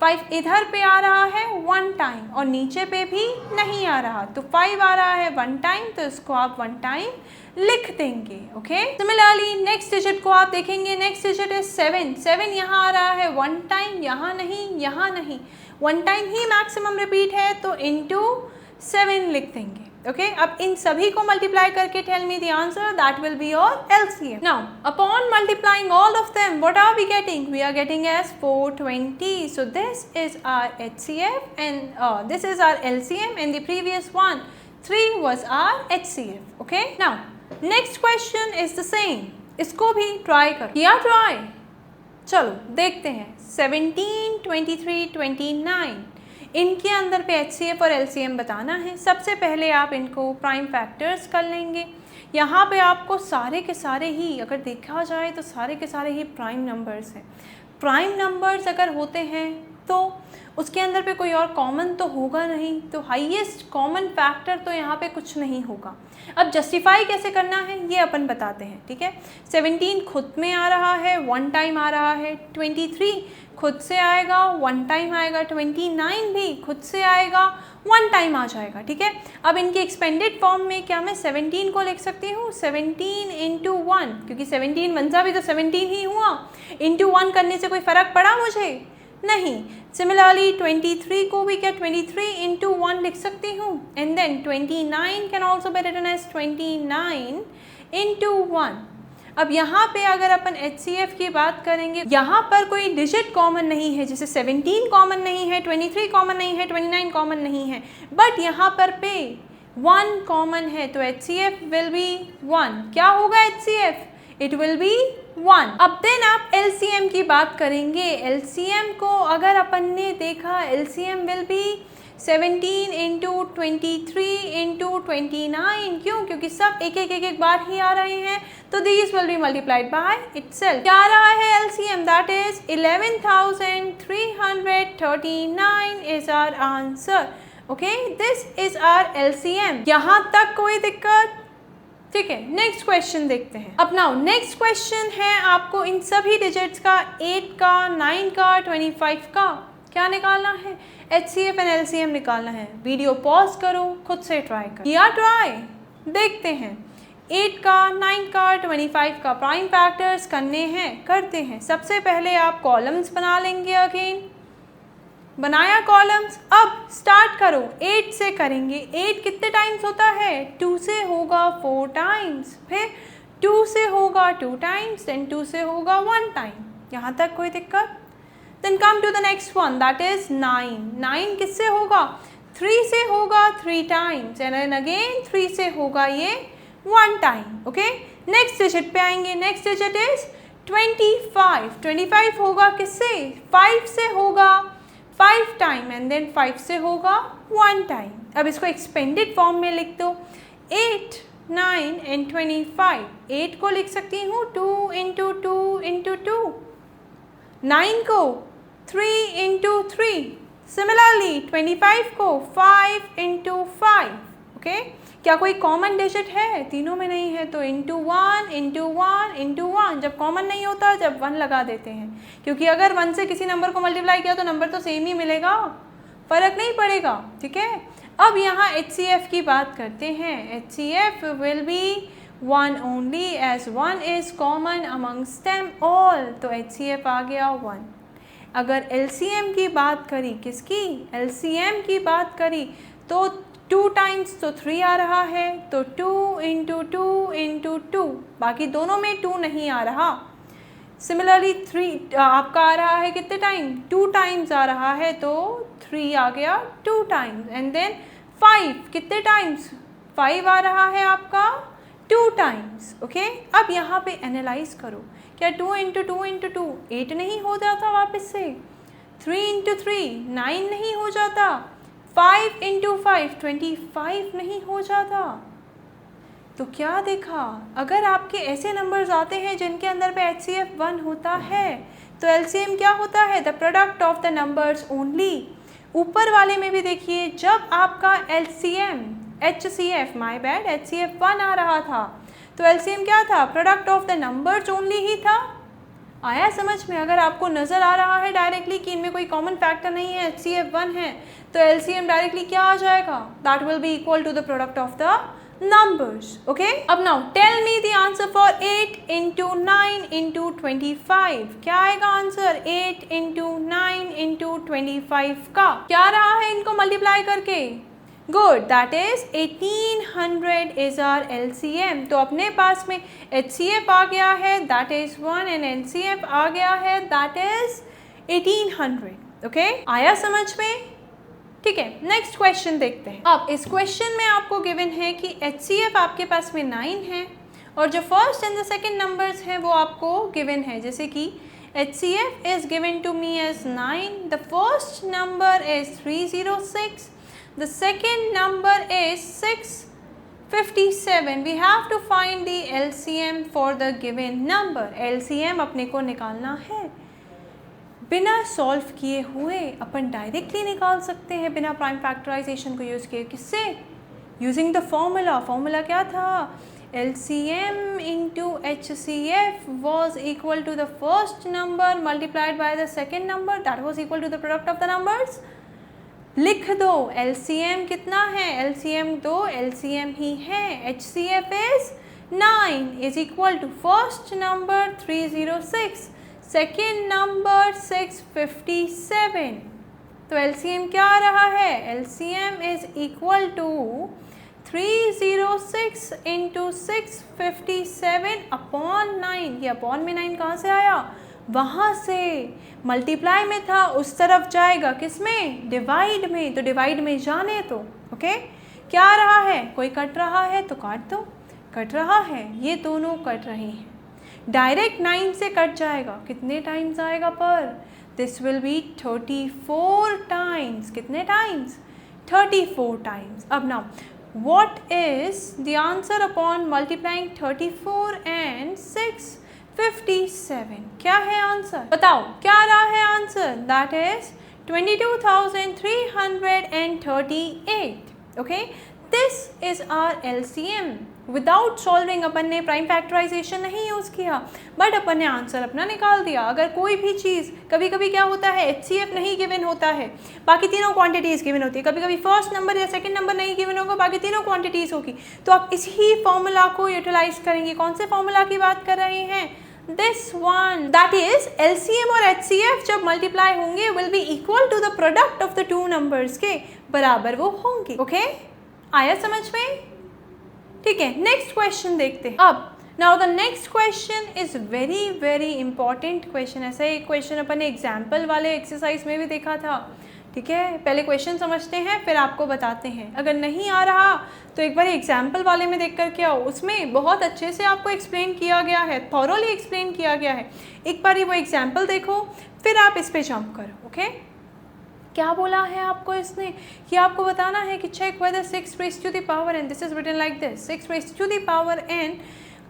5 इधर पे आ रहा है 1 टाइम और नीचे पे भी नहीं आ रहा, तो 5 आ रहा है 1 टाइम, तो इसको आप 1 टाइम लिख देंगे। ओके, सिमिलरली नेक्स्ट डिजिट को आप देखेंगे, नेक्स्ट डिजिट इज 7 यहाँ आ रहा है 1 टाइम, यहाँ नहीं, 1 टाइम ही मैक्सिमम रिपीट है, तो इंटू 7 लिख देंगे। ओके, अब इन सभी को मल्टीप्लाई करके tell me the answer, that will be your LCM। Now upon multiplying all of them what are we getting, we are getting as 420, so this is our HCF and this is our LCM and the previous one 3 was our HCF। Okay, now next question is the same, इसको भी try करो, किया try, चलो देखते हैं। 17, 23, 29 इनके अंदर पे HCF और LCM बताना है। सबसे पहले आप इनको प्राइम फैक्टर्स कर लेंगे। यहाँ पे आपको सारे के सारे ही, अगर देखा जाए तो सारे के सारे ही प्राइम नंबर्स हैं। प्राइम नंबर्स अगर होते हैं तो उसके अंदर पे कोई और कॉमन तो होगा नहीं, तो हाईएस्ट कॉमन फैक्टर तो यहाँ पे कुछ नहीं होगा। अब जस्टिफाई कैसे करना है ये अपन बताते हैं, ठीक है। 17 खुद में आ रहा है, 1 टाइम आ रहा है, 23 खुद से आएगा, 1 टाइम आएगा, 29 भी खुद से आएगा, 1 टाइम आ जाएगा, ठीक है। अब इनके एक्सपेंडेड फॉर्म में क्या मैं 17 को लिख सकती हूँ, 17 इंटू 1, क्योंकि 17 बनता भी तो 17 ही हुआ, इंटू 1 करने से कोई फ़र्क पड़ा मुझे नहीं। सिमिलरली 23 को भी क्या 23 इंटू 1 लिख सकती हूँ, and then 29 can also be written as 29 into 1। अब यहाँ पे अगर अपन HCF की बात करेंगे, यहाँ पर कोई डिजिट कॉमन नहीं है, जैसे 17 कॉमन नहीं है, 23 कॉमन नहीं है, 29 कॉमन नहीं है, बट यहाँ पर पे 1 कॉमन है, तो HCF विल बी 1। क्या होगा HCF? It will be 1। अब देन आप LCM की बात करेंगे। LCM को अगर अपन ने देखा, LCM will be 17 into 23 into 29, क्यों? क्योंकि सब एक बार ही आ रहे हैं, तो this will be multiplied by itself. क्या आ रहा है LCM? That is 11,339 is our answer. Okay, this is our LCM। यहाँ तक कोई दिक्कत? ठीक है, नेक्स्ट क्वेश्चन देखते हैं। अब नाउ नेक्स्ट क्वेश्चन है आपको इन सभी डिजिट्स का, 8 का, 9 का, 25 का क्या निकालना है, HCF एंड LCM निकालना है। वीडियो पॉज करो, खुद से ट्राई करो, या ट्राई देखते हैं। 8 का, 9 का, 25 का प्राइम फैक्टर्स करने हैं, करते हैं। सबसे पहले आप कॉलम्स बना लेंगे। अगेन बनाया कॉलम्स, अब स्टार्ट करो। 8 से करेंगे। 8 कितने टाइम्स होता है? 2 से होगा 4 टाइम्स, फिर 2 से होगा 2 टाइम्स, देन 2 से होगा 1 टाइम। यहाँ तक कोई दिक्कत? Then come to the next one, that is 9। 9 किससे होगा? 3 से होगा 3 टाइम्स, एंड देन अगेन 3 से होगा ये 1 टाइम। ओके, नेक्स्ट डिजिट पे आएंगे। Next digit is 25। 25 होगा किससे? 5 से होगा 5 टाइम, एंड देन 5 से होगा 1 टाइम। अब इसको एक्सपेंडेड फॉर्म में लिख दो। 8, 9 एंड 25। 8 को लिख सकती हूँ 2 इंटू 2 इंटू 2, 9 को 3 इंटू 3, सिमिलरली 25 को 5 इंटू 5। ओके, क्या कोई कॉमन डिजिट है? तीनों में नहीं है, तो इंटू 1 इंटू 1 इंटू 1। जब कॉमन नहीं होता, जब 1 लगा देते हैं, क्योंकि अगर 1 से किसी नंबर को मल्टीप्लाई किया तो नंबर तो सेम ही मिलेगा, फ़र्क नहीं पड़ेगा। ठीक है, अब यहाँ HCF की बात करते हैं। HCF will be 1 only, as 1 is common amongst them all, तो HCF आ गया 1। अगर LCM की बात करी, किसकी, LCM की बात करी, तो 2 टाइम्स तो 3 आ रहा है, तो 2 इंटू 2 इंटू 2, बाकी दोनों में 2 नहीं आ रहा। सिमिलरली 3 आपका आ रहा है कितने टाइम, 2 टाइम्स आ रहा है, तो 3 आ गया 2 टाइम्स। एंड देन 5 कितने टाइम्स, 5 आ रहा है आपका 2 टाइम्स। ओके, अब यहाँ पे एनालाइज करो, क्या 2 इंटू 2 इंटू 2 8 नहीं हो जाता वापस से, 3 इंटू 3 9 नहीं हो जाता, 5 इंटू 5 25 नहीं हो जाता। तो क्या देखा, अगर आपके ऐसे नंबर्स आते हैं जिनके अंदर पे HCF 1 होता है, तो LCM क्या होता है, the product of the numbers only. ऊपर वाले में भी देखिए, जब आपका LCM HCF my bad HCF 1 आ रहा था, तो LCM क्या था, product of the numbers only ही था। आया समझ में? अगर आपको नज़र आ रहा है डायरेक्टली कि इनमें कोई कॉमन फैक्टर नहीं है, HCF 1 है, तो LCM डायरेक्टली क्या आ जाएगा, that will be equal to the product of the numbers. Okay, अब now tell me the answer for 8 into 9 into 25. क्या आएगा आंसर 8 into 9 into 25 का, क्या रहा है इनको मल्टीप्लाई करके, good, that is 1800 is our LCM। तो अपने पास में HCF आ गया है, दैट इज 1, एंड LCF आ गया है, दैट इज 1800। ओके, आया समझ में? ठीक है, नेक्स्ट क्वेश्चन देखते हैं। अब इस क्वेश्चन में आपको गिवन है कि HCF आपके पास में 9 है, और जो first and the second numbers हैं वो आपको गिवन है, जैसे कि HCF is given to me as 9, the first number is 306, the second number is 657। We have to find the LCM for the given number. LCM अपने को निकालना है, बिना सॉल्व किए हुए अपन डायरेक्टली निकाल सकते हैं, बिना प्राइम फैक्टराइजेशन को यूज़ किए। किससे? Using the formula. फॉर्मूला क्या था? LCM into HCF was equal to the first number multiplied by the second number, that was equal to the product of the numbers. लिख दो, LCM कितना है, LCM 2 LCM ही है, HCF is 9 is equal to first number 306, second number 657। तो LCM क्या आ रहा है, LCM is equal to 306 into 657 upon 9। ये अपॉन में 9 कहाँ से आया, वहाँ से मल्टीप्लाई में था, उस तरफ जाएगा किस में, डिवाइड में, तो डिवाइड में जाने तो ओके। क्या आ रहा है, कोई कट रहा है तो काट दो, कट रहा है, ये दोनों कट रहे हैं, डायरेक्ट 9 से कट जाएगा, कितने टाइम्स आएगा पर, दिस विल बी 34 टाइम्स। कितने टाइम्स, 34 टाइम्स। अब now what is the answer upon multiplying 34 and 657? क्या है आंसर, बताओ क्या रहा है answer, that is 22,338। Okay, this is our LCM। Without solving अपन ने प्राइम फैक्टराइजेशन नहीं यूज़ किया, बट अपन ने आंसर अपना निकाल दिया। अगर कोई भी चीज़, कभी कभी क्या होता है, HCF नहीं गिवन होता है, बाकी तीनों क्वांटिटीज़ गिवन होती है, कभी कभी फर्स्ट नंबर या सेकंड नंबर नहीं गिवन होगा, बाकी तीनों क्वांटिटीज़ होगी, तो आप इसी फॉर्मूला को यूटिलाइज करेंगे। कौन से फॉर्मूला की बात कर रहे हैं, this one, that is LCM और HCF जब मल्टीप्लाई होंगे will be equal to the product of the two numbers के बराबर वो होंगे। ओके, आया समझ में? ठीक है, नेक्स्ट क्वेश्चन देखते हैं। अब now the next question is very very important question. ऐसा एक क्वेश्चन अपन ने एग्जाम्पल वाले एक्सरसाइज में भी देखा था। ठीक है, पहले क्वेश्चन समझते हैं फिर आपको बताते हैं। अगर नहीं आ रहा तो एक बार एग्जाम्पल वाले में देख कर के आओ, उसमें बहुत अच्छे से आपको एक्सप्लेन किया गया है, थॉरोली एक्सप्लेन किया गया है। एक बार वो एग्जाम्पल देखो फिर आप इस पर जंप करो। ओके, क्या बोला है आपको इसने कि आपको बताना है कि check whether 6 raised to the power n, this is written like this, 6 raised to the power n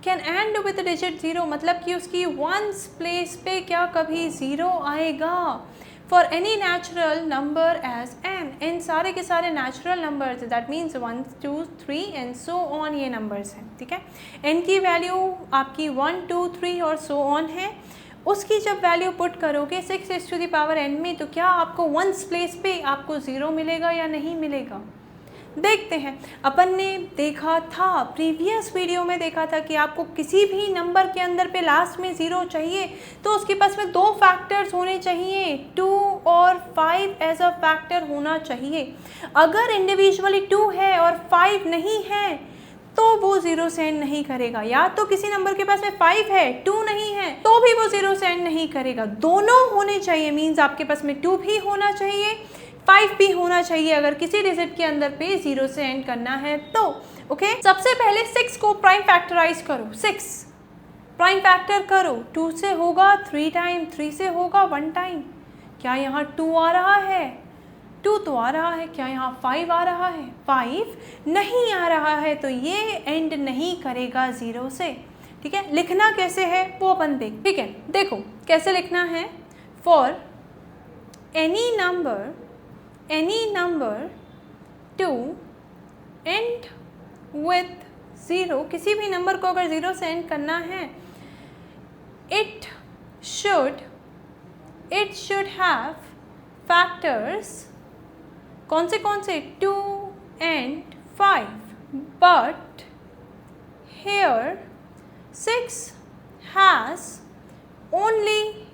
can end with digit 0, मतलब कि उसकी वंस प्लेस पे क्या कभी 0 आएगा। For any natural number as n, इन सारे के सारे natural numbers, that means 1 2 3 and so on, ये नंबर्स हैं। ठीक है, n की वैल्यू आपकी 1 2 3 और सो ऑन है। उसकी जब वैल्यू पुट करोगे 6 raised to the power n में, तो क्या आपको वंस प्लेस पे आपको 0 मिलेगा या नहीं मिलेगा, देखते हैं। अपन ने देखा था, प्रीवियस वीडियो में देखा था कि आपको किसी भी नंबर के अंदर पे लास्ट में 0 चाहिए तो उसके पास में 2 फैक्टर्स होने चाहिए, 2 और 5 एज अ फैक्टर होना चाहिए। अगर इंडिविजुअली 2 है और 5 नहीं है तो वो 0 से एंड नहीं करेगा। या तो किसी नंबर के पास में 5 है, 2 नहीं है, तो भी वो 0 से एंड नहीं करेगा। दोनों होने चाहिए, मीन्स आपके पास में 2 भी होना चाहिए, 5 भी होना चाहिए अगर किसी डिजिट के अंदर पे 0 से एंड करना है तो। ओके, सबसे पहले 6 को प्राइम फैक्टराइज करो। 6 प्राइम फैक्टर करो, 2 से होगा 3 टाइम, 3 से होगा 1 टाइम। क्या यहाँ 2 आ रहा है? 2 तो आ रहा है। क्या यहाँ 5 आ रहा है? 5 नहीं आ रहा है, तो ये एंड नहीं करेगा 0 से। ठीक है, लिखना कैसे है वो अपन देख। ठीक है, देखो कैसे लिखना है। For any number two and with 0, किसी भी नंबर को अगर 0 से एंड करना है, इट शुड हैव फैक्टर्स। कौन से 2 and 5, but here 6 has only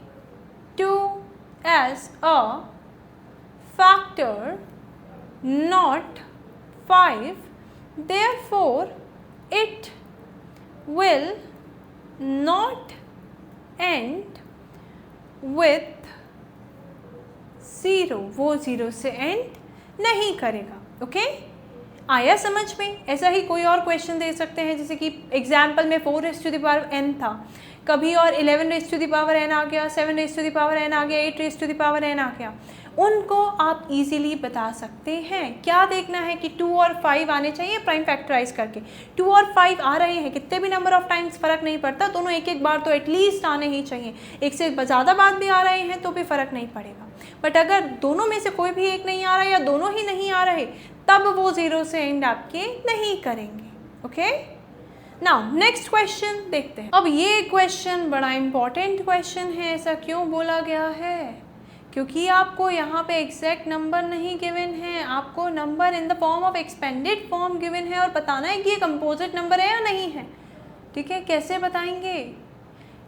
2 as a factor, not 5, therefore it will not end with 0, वो 0 से एंड नहीं करेगा। ओके, आया समझ में? ऐसा ही कोई और क्वेश्चन दे सकते हैं, जैसे कि एग्जाम्पल में 4n था, कभी और 11n आ गया, 7n आ गया, 8n आ गया। उनको आप इजीली बता सकते हैं। क्या देखना है कि 2 और 5 आने चाहिए प्राइम फैक्टराइज करके। 2 और 5 आ रहे हैं, कितने भी नंबर ऑफ टाइम्स फ़र्क नहीं पड़ता, दोनों एक बार तो एटलीस्ट आने ही चाहिए। एक से ज़्यादा बार भी आ रहे हैं तो भी फ़र्क नहीं पड़ेगा। बट अगर दोनों में से कोई भी एक नहीं आ रहा है या दोनों ही नहीं आ रहे, तब वो 0 से एंड आपके नहीं करेंगे। ओके, नाउ नेक्स्ट क्वेश्चन देखते हैं। अब ये क्वेश्चन बड़ा इंपॉर्टेंट क्वेश्चन है। ऐसा क्यों बोला गया है? क्योंकि आपको यहाँ पे एग्जैक्ट नंबर नहीं गिवन है, आपको number in the form of expanded form given है और बताना है कि ये कंपोजिट नंबर है या नहीं है। ठीक है, कैसे बताएंगे,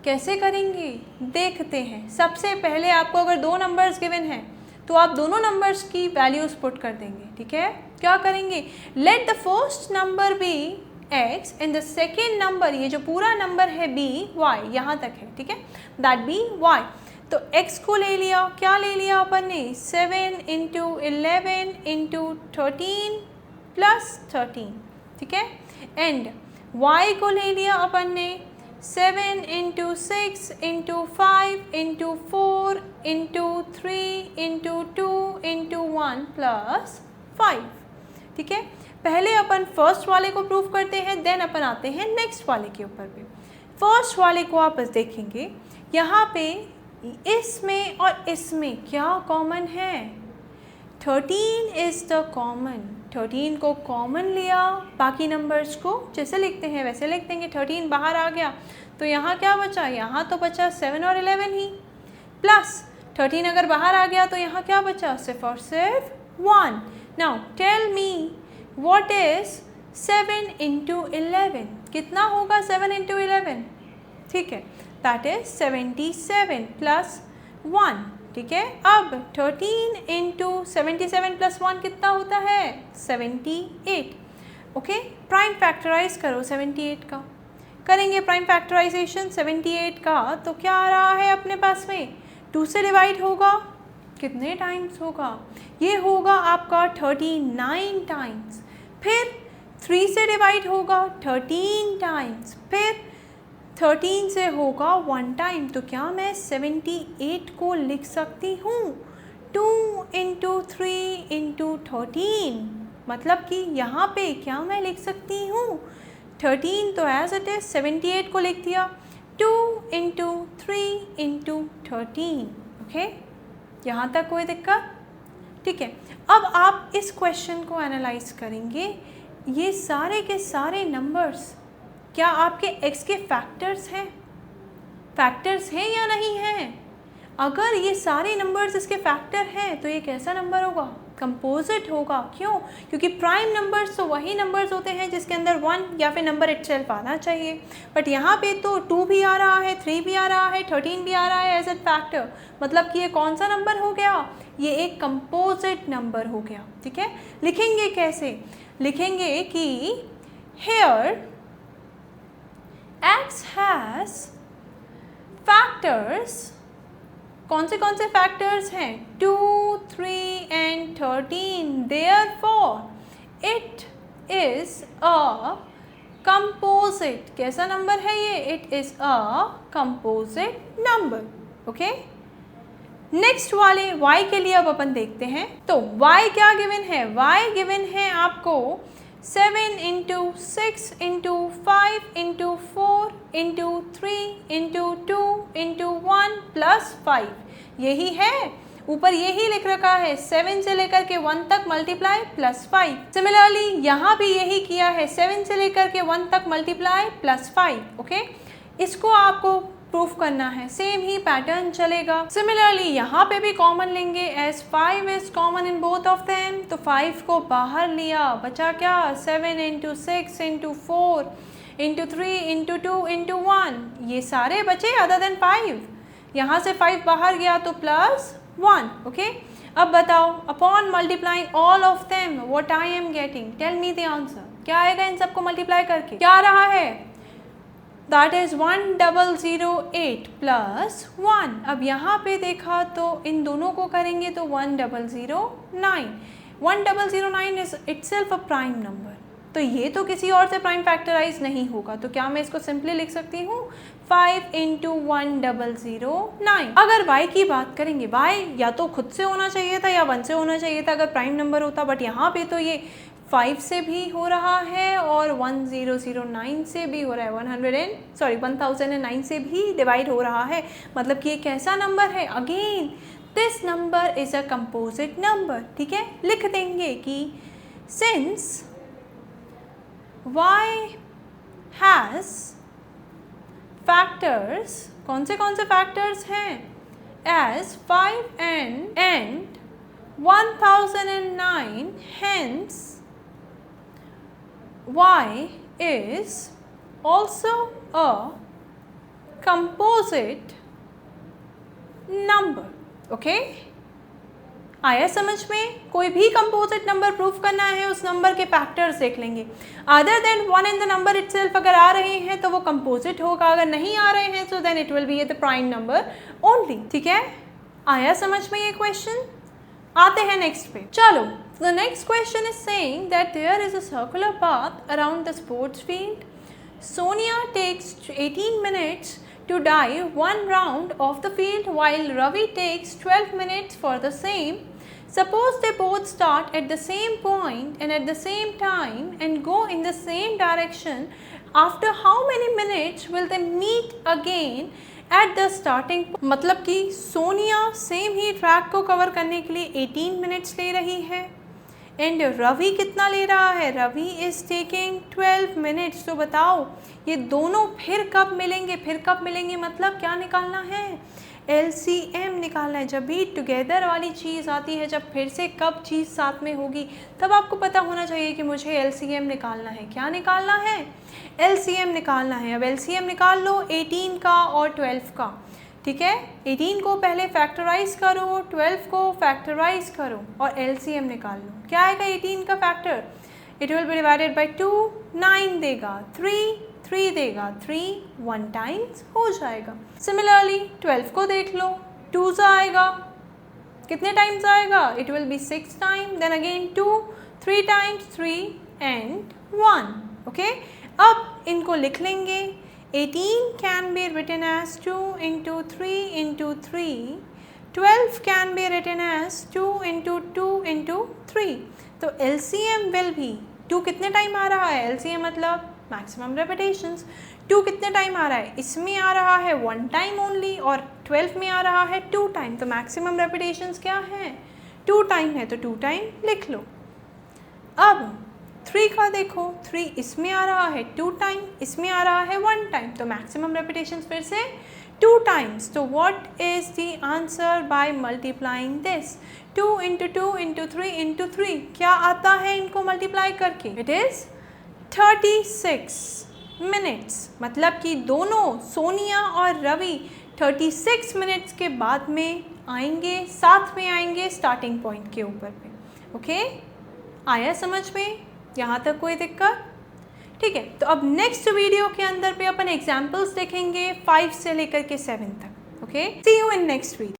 कैसे करेंगे, देखते हैं। सबसे पहले आपको अगर 2 नंबर्स गिवन हैं तो आप दोनों नंबर्स की वैल्यूज पुट कर देंगे। ठीक है, क्या करेंगे, let the first number be x and the second number, ये जो पूरा नंबर है b y, यहाँ तक है। ठीक है, दैट बी y। तो x को ले लिया, क्या ले लिया अपन ने, 7 × 11 × 13 + 13। ठीक है, एंड y को ले लिया अपन ने 7 × 6 × 5 × 4 × 3 × 2 × 1 + 5। ठीक है, पहले अपन फर्स्ट वाले को प्रूव करते हैं, देन अपन आते हैं नेक्स्ट वाले के ऊपर पे। फर्स्ट वाले को आप बस देखेंगे, यहाँ पे इसमें और इसमें क्या कॉमन है, 13 इज़ द कॉमन। 13 को कॉमन लिया, बाकी नंबर्स को जैसे लिखते हैं वैसे लिख देंगे। 13 बाहर आ गया तो यहाँ क्या बचा, यहाँ तो बचा 7 और 11 ही, प्लस 13 अगर बाहर आ गया तो यहाँ क्या बचा, सिर्फ और सिर्फ 1। Now tell me what is 7 × 11, कितना होगा 7 × 11? ठीक है, दैट इज 77 + 1। ठीक है, अब 13 × 77 + 1 कितना होता है, 78। ओके, प्राइम फैक्टराइज करो 78 का, करेंगे प्राइम फैक्टराइजेशन 78 का, तो क्या आ रहा है अपने पास में, 2 से डिवाइड होगा, कितने टाइम्स होगा, ये होगा आपका 39 टाइम्स। फिर 3 से डिवाइड होगा 13 टाइम्स, फिर 13 से होगा 1 टाइम। तो क्या मैं 78 को लिख सकती हूँ 2 × 3 × 13, मतलब कि यहाँ पे क्या मैं लिख सकती हूँ 13 तो एज इट इज 78 को लिख दिया, 2 × 3 × 13। ओके, यहाँ तक कोई दिक्कत? ठीक है, अब आप इस क्वेश्चन को एनालाइज करेंगे, ये सारे के सारे नंबर्स क्या आपके x के फैक्टर्स हैं, फैक्टर्स हैं या नहीं हैं? अगर ये सारे नंबर्स इसके फैक्टर हैं तो ये कैसा नंबर होगा, कंपोजिट होगा। क्यों? क्योंकि प्राइम नंबर्स तो वही नंबर्स होते हैं जिसके अंदर 1 या फिर नंबर इटसेल्फ आना चाहिए, बट यहाँ पे तो 2 भी आ रहा है, 3 भी आ रहा है, 13 भी आ रहा है एज ए फैक्टर, मतलब कि ये कौन सा नंबर हो गया? ये एक कंपोजिट नंबर हो गया। ठीक है, लिखेंगे कैसे? लिखेंगे कि हेयर x has factors, कौन से फैक्टर्स हैं? 2, 3 and 13, therefore it is a composite। कैसा नंबर है ये? It is a composite number। Okay, next वाले y के लिए अब अपन देखते हैं। तो y क्या गिवन है? y गिवन है आपको 7 into 6 into 5 into 4 into 3 into 2 into 1 plus 5, यही है। ऊपर यही लिख रखा है 7 से लेकर के 1 तक मल्टीप्लाई प्लस 5। सिमिलरली यहाँ भी यही किया है 7 से लेकर के 1 तक मल्टीप्लाई प्लस 5। ओके, इसको आपको प्रूफ करना है, सेम ही पैटर्न चलेगा। सिमिलरली यहाँ पे भी कॉमन लेंगे, as 5 is common in both of them, तो 5 को बाहर लिया, बचा क्या? 7 into 6 into 4 into 3 into 2 into 1, ये सारे बचे अदर देन 5। यहाँ से 5 बाहर गया तो प्लस 1। ओके, अब बताओ upon multiplying all of them what I am getting, tell me the answer. क्या आएगा इन सबको मल्टीप्लाई करके? क्या आ रहा है? That is 1008 plus 1। अब यहाँ पे देखा तो इन दोनों को करेंगे तो 1009। 1009 is itself a prime number, तो ये तो किसी और से प्राइम फैक्टराइज नहीं होगा, तो क्या मैं इसको सिंपली लिख सकती हूँ 5 इंटू 1009। अगर y की बात करेंगे, y या तो खुद से होना चाहिए था या 1 से होना चाहिए था अगर प्राइम नंबर होता, बट यहाँ पे तो ये 5 से भी हो रहा है और 1009 से भी हो रहा है, 1009 से भी डिवाइड हो रहा है, मतलब कि ये कैसा नंबर है? Again this number is a composite number. ठीक है, लिख देंगे कि सिंस y has factors, कौन से फैक्टर्स हैं? as 5 and 1009, hence y is also a composite number। Okay, आया समझ में? कोई भी कंपोजिट नंबर प्रूफ करना है, उस नंबर के फैक्टर्स देख लेंगे। Other than 1 in the number itself अगर आ रहे हैं तो वो कंपोजिट होगा, अगर नहीं आ रहे हैं तो then it will be the prime number only. ठीक है, आया समझ में ये क्वेश्चन? आते हैं नेक्स्ट पे। चलो, the next question is saying that there is a circular path around the sports field. Sonia takes 18 minutes to dive one round of the field while Ravi takes 12 minutes for the same. Suppose they both start at the same point and at the same time and go in the same direction. After how many minutes will they meet again at the starting point? मतलब कि Sonia same ही track को cover करने के लिए 18 minutes ले रही है and Ravi कितना ले रहा है? Ravi is taking 12 minutes. तो बताओ ये दोनों फिर कब मिलेंगे? मतलब क्या निकालना है? LCM निकालना है। जब भी टुगेदर वाली चीज़ आती है, जब फिर से कब चीज़ साथ में होगी, तब आपको पता होना चाहिए कि मुझे LCM निकालना है। क्या निकालना है? LCM निकालना है। अब LCM निकाल लो 18 का और 12 का। ठीक है, 18 को पहले फैक्टराइज करो, 12 को फैक्टराइज करो और LCM निकाल लो। क्या आएगा 18 का factor? It will be divided by 2, 9 देगा, 3 देगा, 3 1 टाइम्स हो जाएगा। सिमिलरली 12 को देख लो, 2 से आएगा, कितने टाइम्स आएगा? It will be 6 time, then again 2, 3 times 3 and 1। Okay, अब इनको लिख लेंगे। 18 can be written as 2 into 3 into 3. 12 can be written as 2 into 2 into 3. तो LCM will be 2 कितने टाइम आ रहा है? LCM मतलब मैक्सिमम रेपिटेशंस। 2 कितने टाइम आ रहा है? इसमें आ रहा है 1 टाइम ओनली और 12 में आ रहा है 2 टाइम। तो मैक्सिमम रेपिटेशंस क्या है? 2 टाइम है, तो 2 टाइम लिख लो। अब 3 का देखो, 3 इसमें आ रहा है 2 टाइम, इसमें आ रहा है 1 टाइम, तो मैक्सिमम रेपिटेशंस फिर से 2 times. So what is the answer by multiplying this? 2 into 2 into 3 into 3. क्या आता है इनको मल्टीप्लाई करके? It is 36 minutes. मतलब कि दोनों सोनिया और रवि 36 मिनट्स के बाद में आएंगे, साथ में आएंगे स्टार्टिंग पॉइंट के ऊपर पे. ओके, आया समझ में? यहाँ तक कोई दिक्कत? ठीक है, तो अब नेक्स्ट वीडियो के अंदर पे अपन एग्जाम्पल्स देखेंगे 5 से लेकर के 7 तक. Okay, see you in next video.